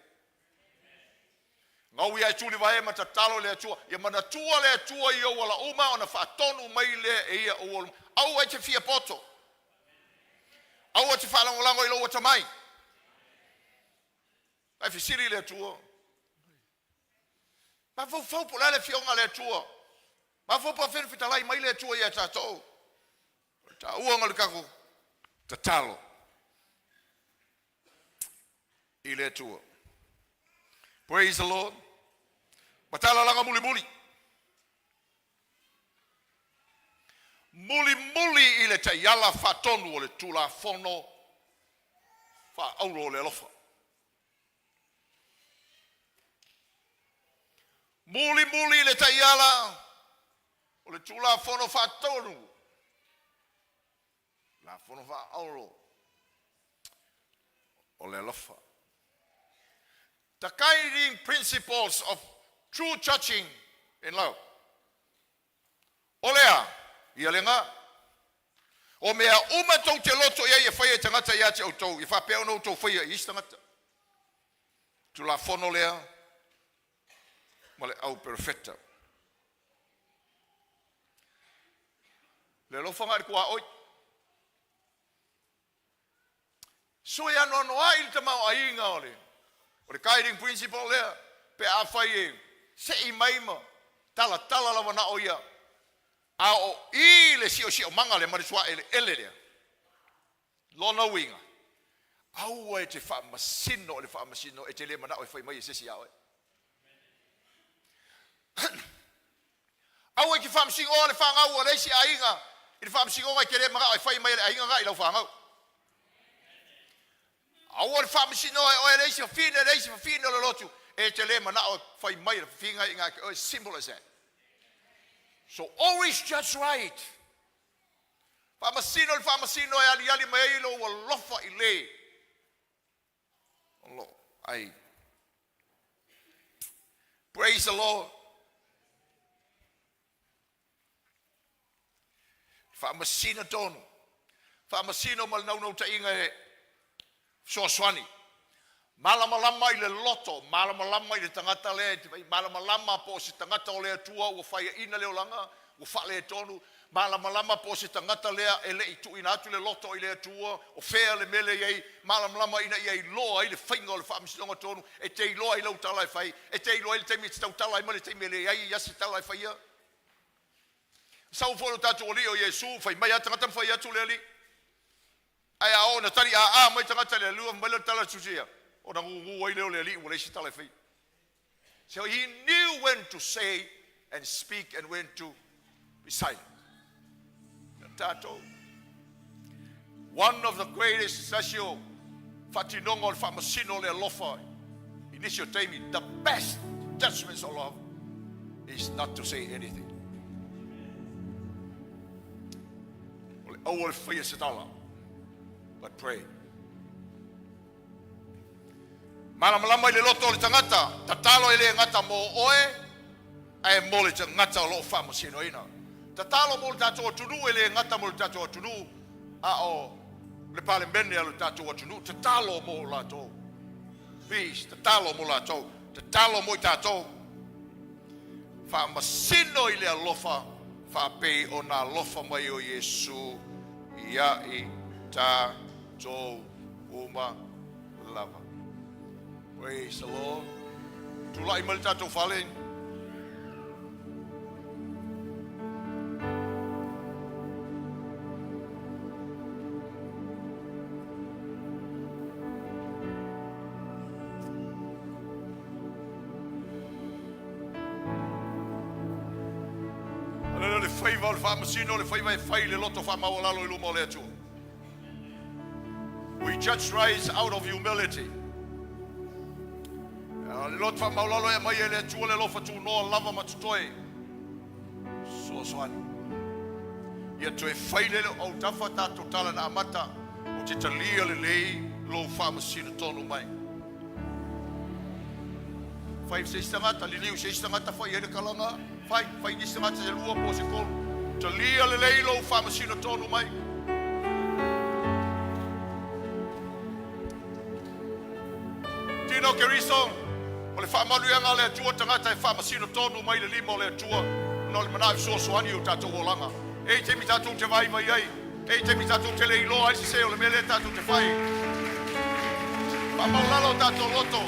Ngau ia tuli vai mata talo le tua. Ia mana tua le tua yo wala uma ona whaatonu mai le e ia o wala. Au e te fia poto. Au e te whalangolango I loa tamai. Ai fisiri le tua. Ma fau po le fionga le tua. Ma fau po when fitalai mai le tua ia tatou. Ta uanga le kako. Ta talo. I le tua. Praise the Lord. Matala langa muli muli. Muli muli I le taiala whatonu o le tula fono wha auro le alofa. Muli muli le taiala o le tula fono whatonu. La fono wha auro o le alofa. The guiding principles of true touching in love. O lea, ia lenga. O mea uma tau te loto ia ia whaia tangata ia te autou. I whapea ono tau whaia i tangata. Tu la fono lea. Ma le au perfecta. Le lofa ngari kua oi. So ia no ai il tamau ainga ole. O le guiding principle lea. Pe a whaie. Se I maima. Tala lawa na o ia. A o I le sio manga le mariswa ele lea. Lona winga. Au e te whaamasino le whaamasino e te le mana o I whai mai e sesi au e. Au e ki whaamsingo le whaangau o leisi a inga. I le whaamsingo ngai ke le mga o I whai mai a inga ngai lau whaangau. Au o le whaamisino o e leisi fafine le lotu. E te le mana o whai mai le whinga inga ke o simple as that. So always just right. Whamasino e ali mai ilo o lofa I le. Lo, ai. Praise the Lord. Faamasino tonu. Faamasino mal nau ta inga e soaswani. Malamalama I le loto, malamalama I le tangata le, malamalama po si tangata o le atua, ua whaia ina leo langa, ua wha le tonu, malamalama po si tangata lea, e le I tu ina atu le loto I le atua, o whea le mele iei, malamalama ina iei loa I le whainga o le whaamisinonga tonu, e te iloa I lau tala I whai, e te iloa I le teimi te tau tala I male te mele iei, yasi tala I whaia. Sau whono tatu o lio Yesu, whai mai atangata mwhai atu le ali. Ai a o na tari a mai tangata le lua, mai le tala tusia. So he knew when to say and speak and when to be silent. One of the greatest sasio fatinongo Faamasino le Alofa initial time, the best judgments of love is not to say anything. But pray. Malamalama I le loto le tangata, tatalo I le ngata mo oe, ai mo le tangata o lo Faamasino ina. Tatalo mo le tato o tunu, I le ngata mo le tato o tunu, a o le pale mene a le tato o tunu, tatalo mo la to. Please, tatalo mo la to, tatalo mo I tato. Faamasino I le alofa, whapei o na alofa mai o Yesu, ia I ta to uma lava. Praise the Lord. Tulai mal tato falen. Ala le faiva le Faamasino le faiva e fai le loto Faamawalalo I lumo le atu. We judge rise out of humility. Le lot fa maulalo e mai le tua le lofa tu no lava matutoi. So swani. ia toe whailele au tafa tātou tala na amata o te talia le lei lo whaamasino tonu mai. Whai se istangata, li liu se istangata whai ere kalanga, whai ni istangata se lua po se kolu, talia le lei lo whaamasino tonu mai. Tino ke riso, o le whaamanuanga le atua tangata e whaamasino tonu mai le lima o le atua, no le manai soasoani o tātou o langa. Ei te mi tātou te vai vai ai, ei te mi tātou te le iloa, ai se o le mele tātou te whai. Whamaulalo tātou loto,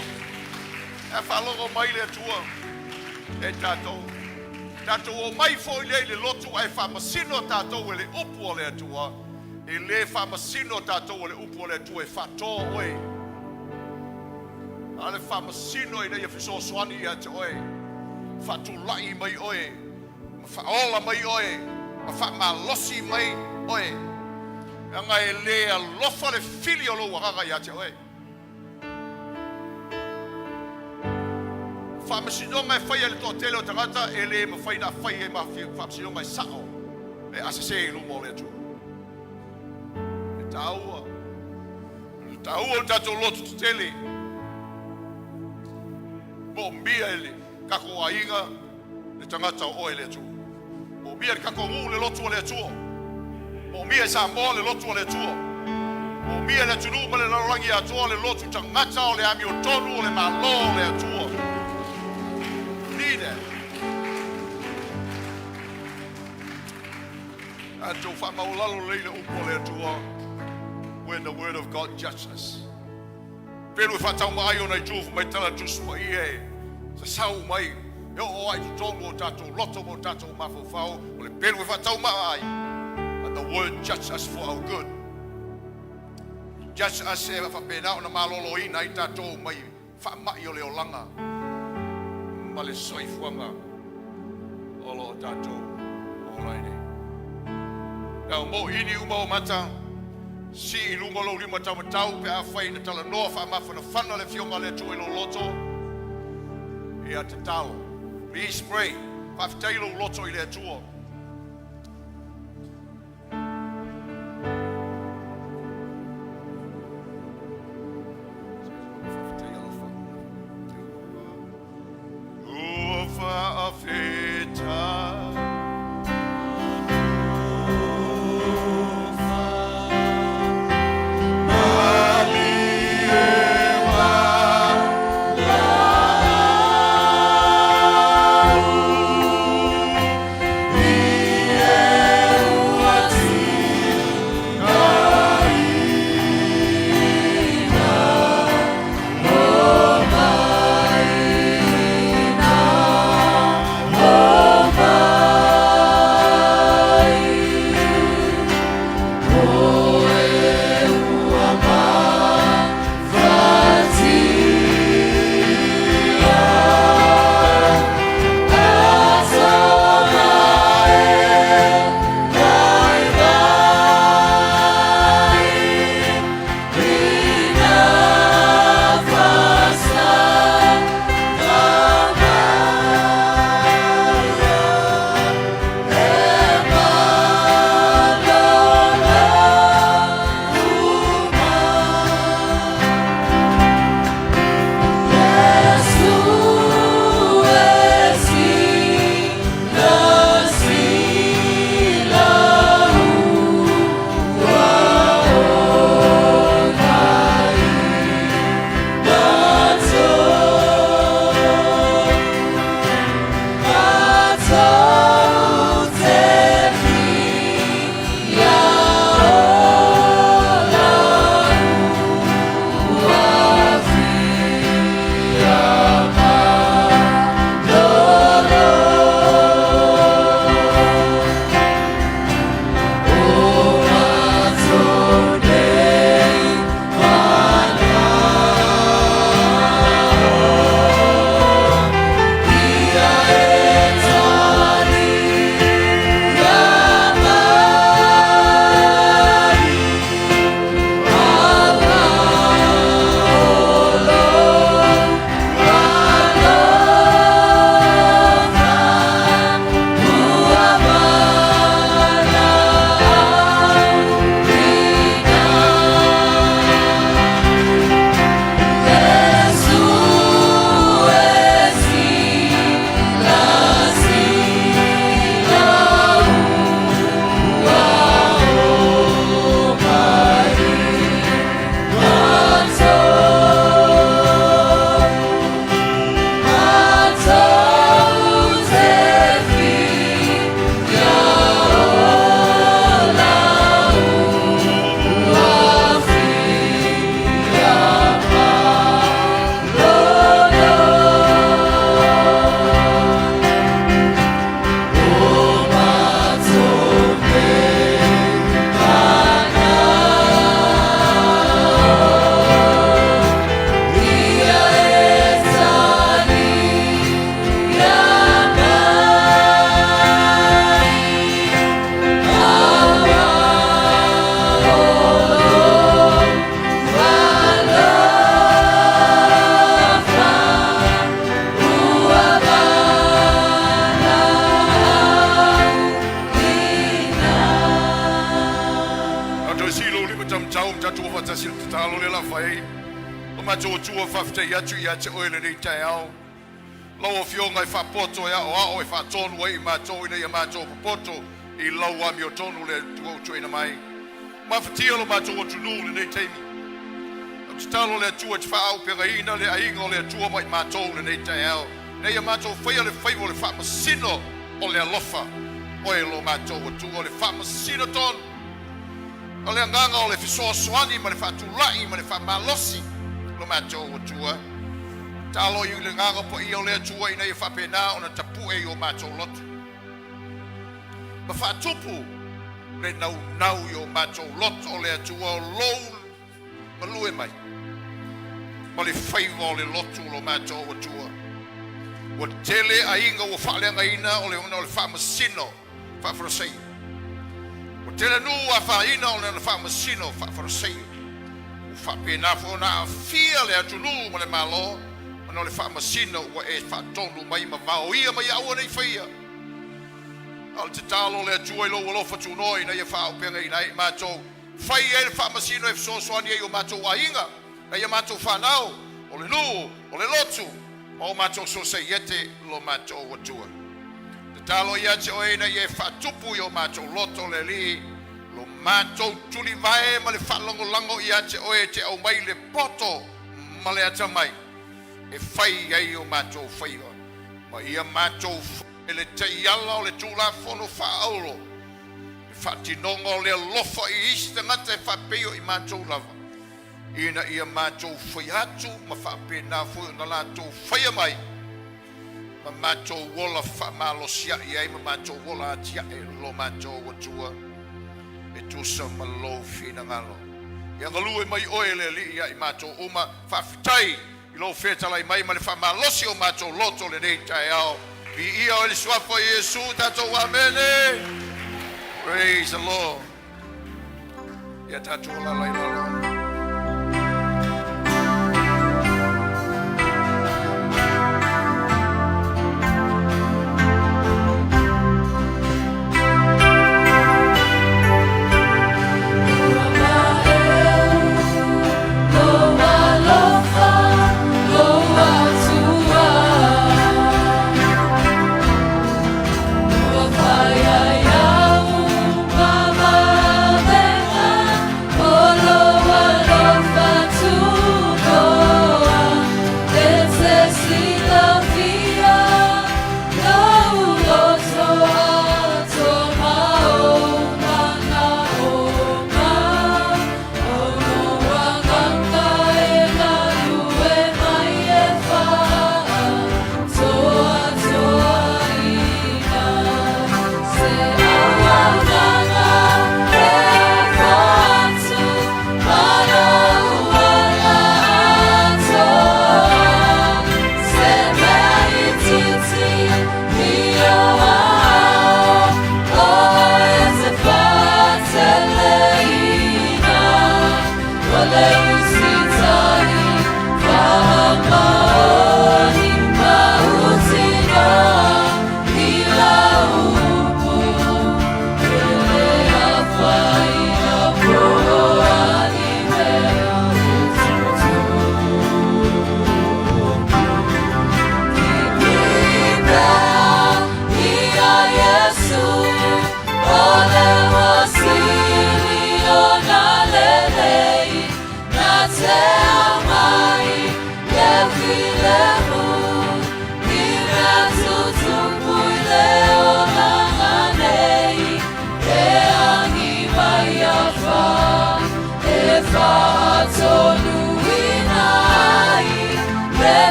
e whalongo mai le atua, e tātou. Tātou o mai fo i le loto ai whamasino tātou e le upu o le atua, e le whamasino tātou e le upu o le atua e whato oe. A le whamasino i nei a whiso soani a te oe, whatu lai mai oe, ma whaola mai oe, ma whamalosi mai oe. Anga e le alofa le fili o lo wakaga i a te oe. Faamasinoga e whai ale toa tele o tangata e le ma whai na whai e ma Faamasinoga e sao e asase i lumo le atu. E taua o tatou lotu tu tele mo mia ele kako ainga le tangata o ele atu. Mo mia le kako ngu le lotu o le atu. Mo mia e Samoa le lotu o le atu. Mo mia le tunu ma le larangi atua le lotu tangata o le ami o tonu o le malo o le atua. And to whamaulalo leile upo le atua when the word of God judges us. Pero whatau mai o nei tūwhu mai tala tusua i e sa sau mai e o ai tu tonu o tātou loto o tātou mawhawhau o le pero whatau mai. And the word judges us for our good. Judges us e whapena o na malolo i nei tātou mai whamai o leo langa. Ma le soifuanga o lo tātou o laine. Now, mo ini uma o mata, si I lungo lo lima tau matau, pe a whai na tala noa wha mafa na whana le fionga le tui lo loto, e a te talo. We spray, whawhitai lo loto I le atua. Alofa a feta. Be whai. Lo mātou tua whawhtei atu I ate oele nei tai au. Lau o fionga I whapoto e o e whatonu e I mātou ina I mātou papoto I lau ami o tonu le tua utu ina mai. Mawhatia lo mātou o tunu le nei teimi. Au te talo le atua te whaau penga ina le ainga o le atua mai mātou le nei tai au. Nei a mātou whaia le whaivo le whaamasino o le alofa. Oe lo mātou o tua o le whaamasino tonu. O le anganga o le fisoasoani ma le whaatulai ma le whaamalosi lo mātou o tua. Talo I le nganga po I o le atua ina I whapena o na tapu e o mātou lotu. Ma whaatupu le nau I o mātou lotu o le atua o lou ma lue mai. Ma le whaiva o le lotu lo mātou o tua. Wa tele a inga o whaaleanga ina o le ona o le whaamasino whaafarasei. O tele nu a whaina o le whaamasino whaafarasei. O whapena fona a fia le atunu ma le malo ma le whaamasino wa e whaatonu mai ma vao ia mai aua nei whaia. Al te talo le atua I lo alofa tunoi na ia whaopenga ina I mātou. Whai e le whaamasino e fisosoani e o mātou a inga. Na ia mātou whanau o le nu o le lotu. O mātou 𝚟𝚒𝚍𝚎𝚘 lo mātou atua. Te talo ia te oena I e whaatupu I o mātou loto le li. Lo mātou tuli vae ma le whalongolango ia te oe te au mai le poto ma le ata mai. E whai ai o mātou whaiva. Ma ia mātou e le te iala o le tūla whono whaaulo. E whaatinonga o le alofa I iste ngata e whapeo I mātou lava. Ina ia mātou whai atu ma whapena whai na lātou whaia mai. Ma mātou wola whamalosia I ai ma mātou wola atia e lo mātou watua. E tusa ma lo whina ngalo. Ia ngalu e mai oe le li ia I mātou uma whawhitai I lo whetalai mai ma le whamalosi o mātou loto le nei tai au. I ia o le suafa I Yesu tātou amene. Praise the Lord. Ia tātou lalai lalai.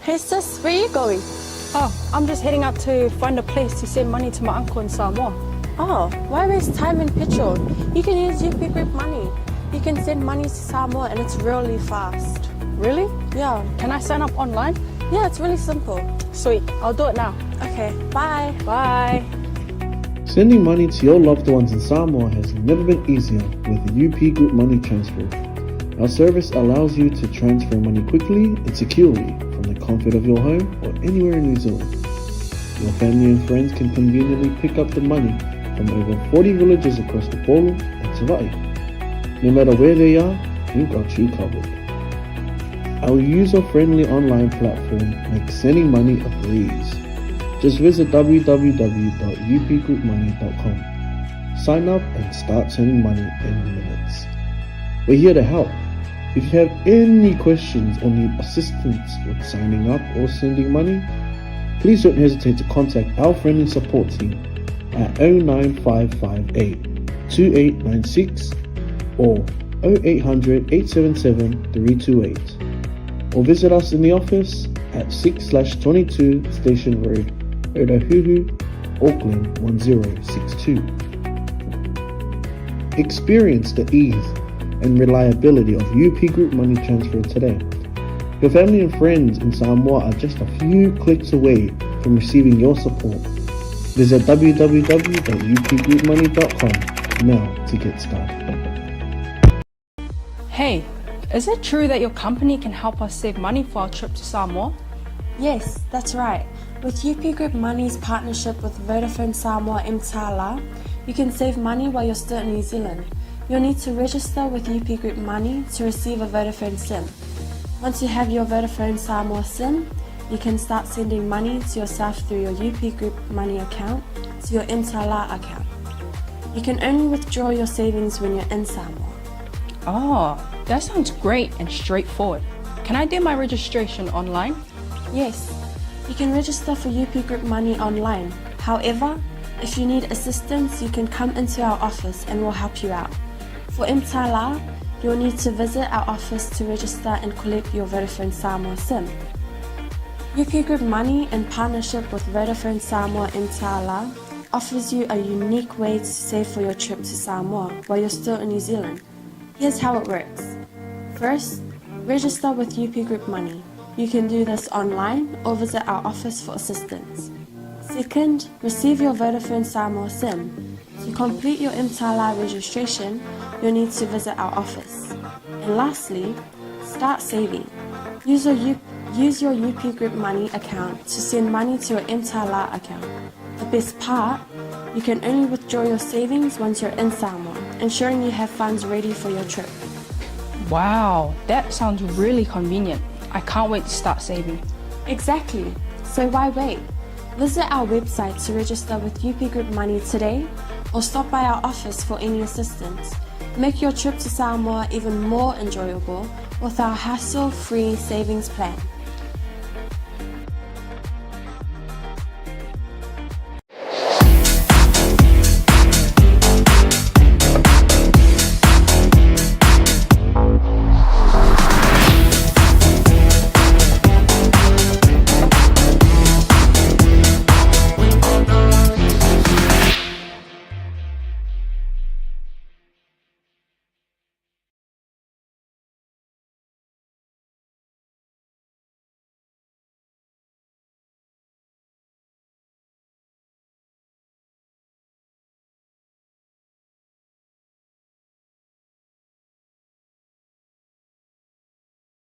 Hey sis, where are you going? Oh, I'm just heading out to find a place to send money to my uncle in Samoa. Oh, why waste time and petrol? You can use UP Group money. You can send money to Samoa and it's really fast. Really? Yeah. Can I sign up online? Yeah, it's really simple. Sweet, I'll do it now. Okay, bye. Bye. Sending money to your loved ones in Samoa has never been easier with the UP Group Money Transfer. Our service allows you to transfer money quickly and securely from the comfort of your home or anywhere in New Zealand. Your family and friends can conveniently pick up the money from over 40 villages across the Polu and 𝚟𝚒𝚍𝚎. No matter where they are, we've got you covered. Our user-friendly online platform makes sending money a breeze. Just visit www.upgroupmoney.com. Sign up and start sending money in minutes. We're here to help. If you have any questions or need assistance with signing up or sending money, please don't hesitate to contact our friendly support team at 09558 2896 or 0800 877 328, or visit us in the office at 6/22 Station Road, Ōtahuhu, Auckland 1062. Experience the ease and reliability of UP Group Money Transfer today. Your family and friends in Samoa are just a few clicks away from receiving your support. Visit www.upgroupmoney.com now to get started. Hey, is it true that your company can help us save money for our trip to Samoa? Yes, that's right. With UP Group Money's partnership with Vodafone Samoa 𝚘𝚘𝚅, you can save money while you're still in New Zealand. You'll need to register with UP Group Money to receive a Vodafone SIM. Once you have your Vodafone Samoa SIM, you can start sending money to yourself through your UP Group Money account to your 𝚘𝚘𝚅 account. You can only withdraw your savings when you're in Samoa. Oh, that sounds great and straightforward. Can I do my registration online? Yes, you can register for UP Group Money online. However, if you need assistance, you can come into our office and we'll help you out. For 𝚘𝚘𝚅, you'll need to visit our office to register and collect your Vodafone Samoa SIM. UP Group Money, in partnership with Vodafone Samoa 𝚘𝚘𝚅, offers you a unique way to save for your trip to Samoa while you're still in New Zealand. Here's how it works. First, register with UP Group Money. You can do this online or visit our office for assistance. Second, receive your Vodafone Samoa SIM. To complete your 𝚘𝚘𝚅 registration, you'll need to visit our office. And lastly, start saving. Use your UP Group Money account to send money to your 𝚘𝚘𝚅 account. The best part, you can only withdraw your savings once you're in Samoa, ensuring you have funds ready for your trip. Wow, that sounds really convenient. I can't wait to start saving. Exactly. So why wait? Visit our website to register with UP Group Money today, or stop by our office for any assistance. Make your trip to Samoa even more enjoyable with our hassle-free savings plan.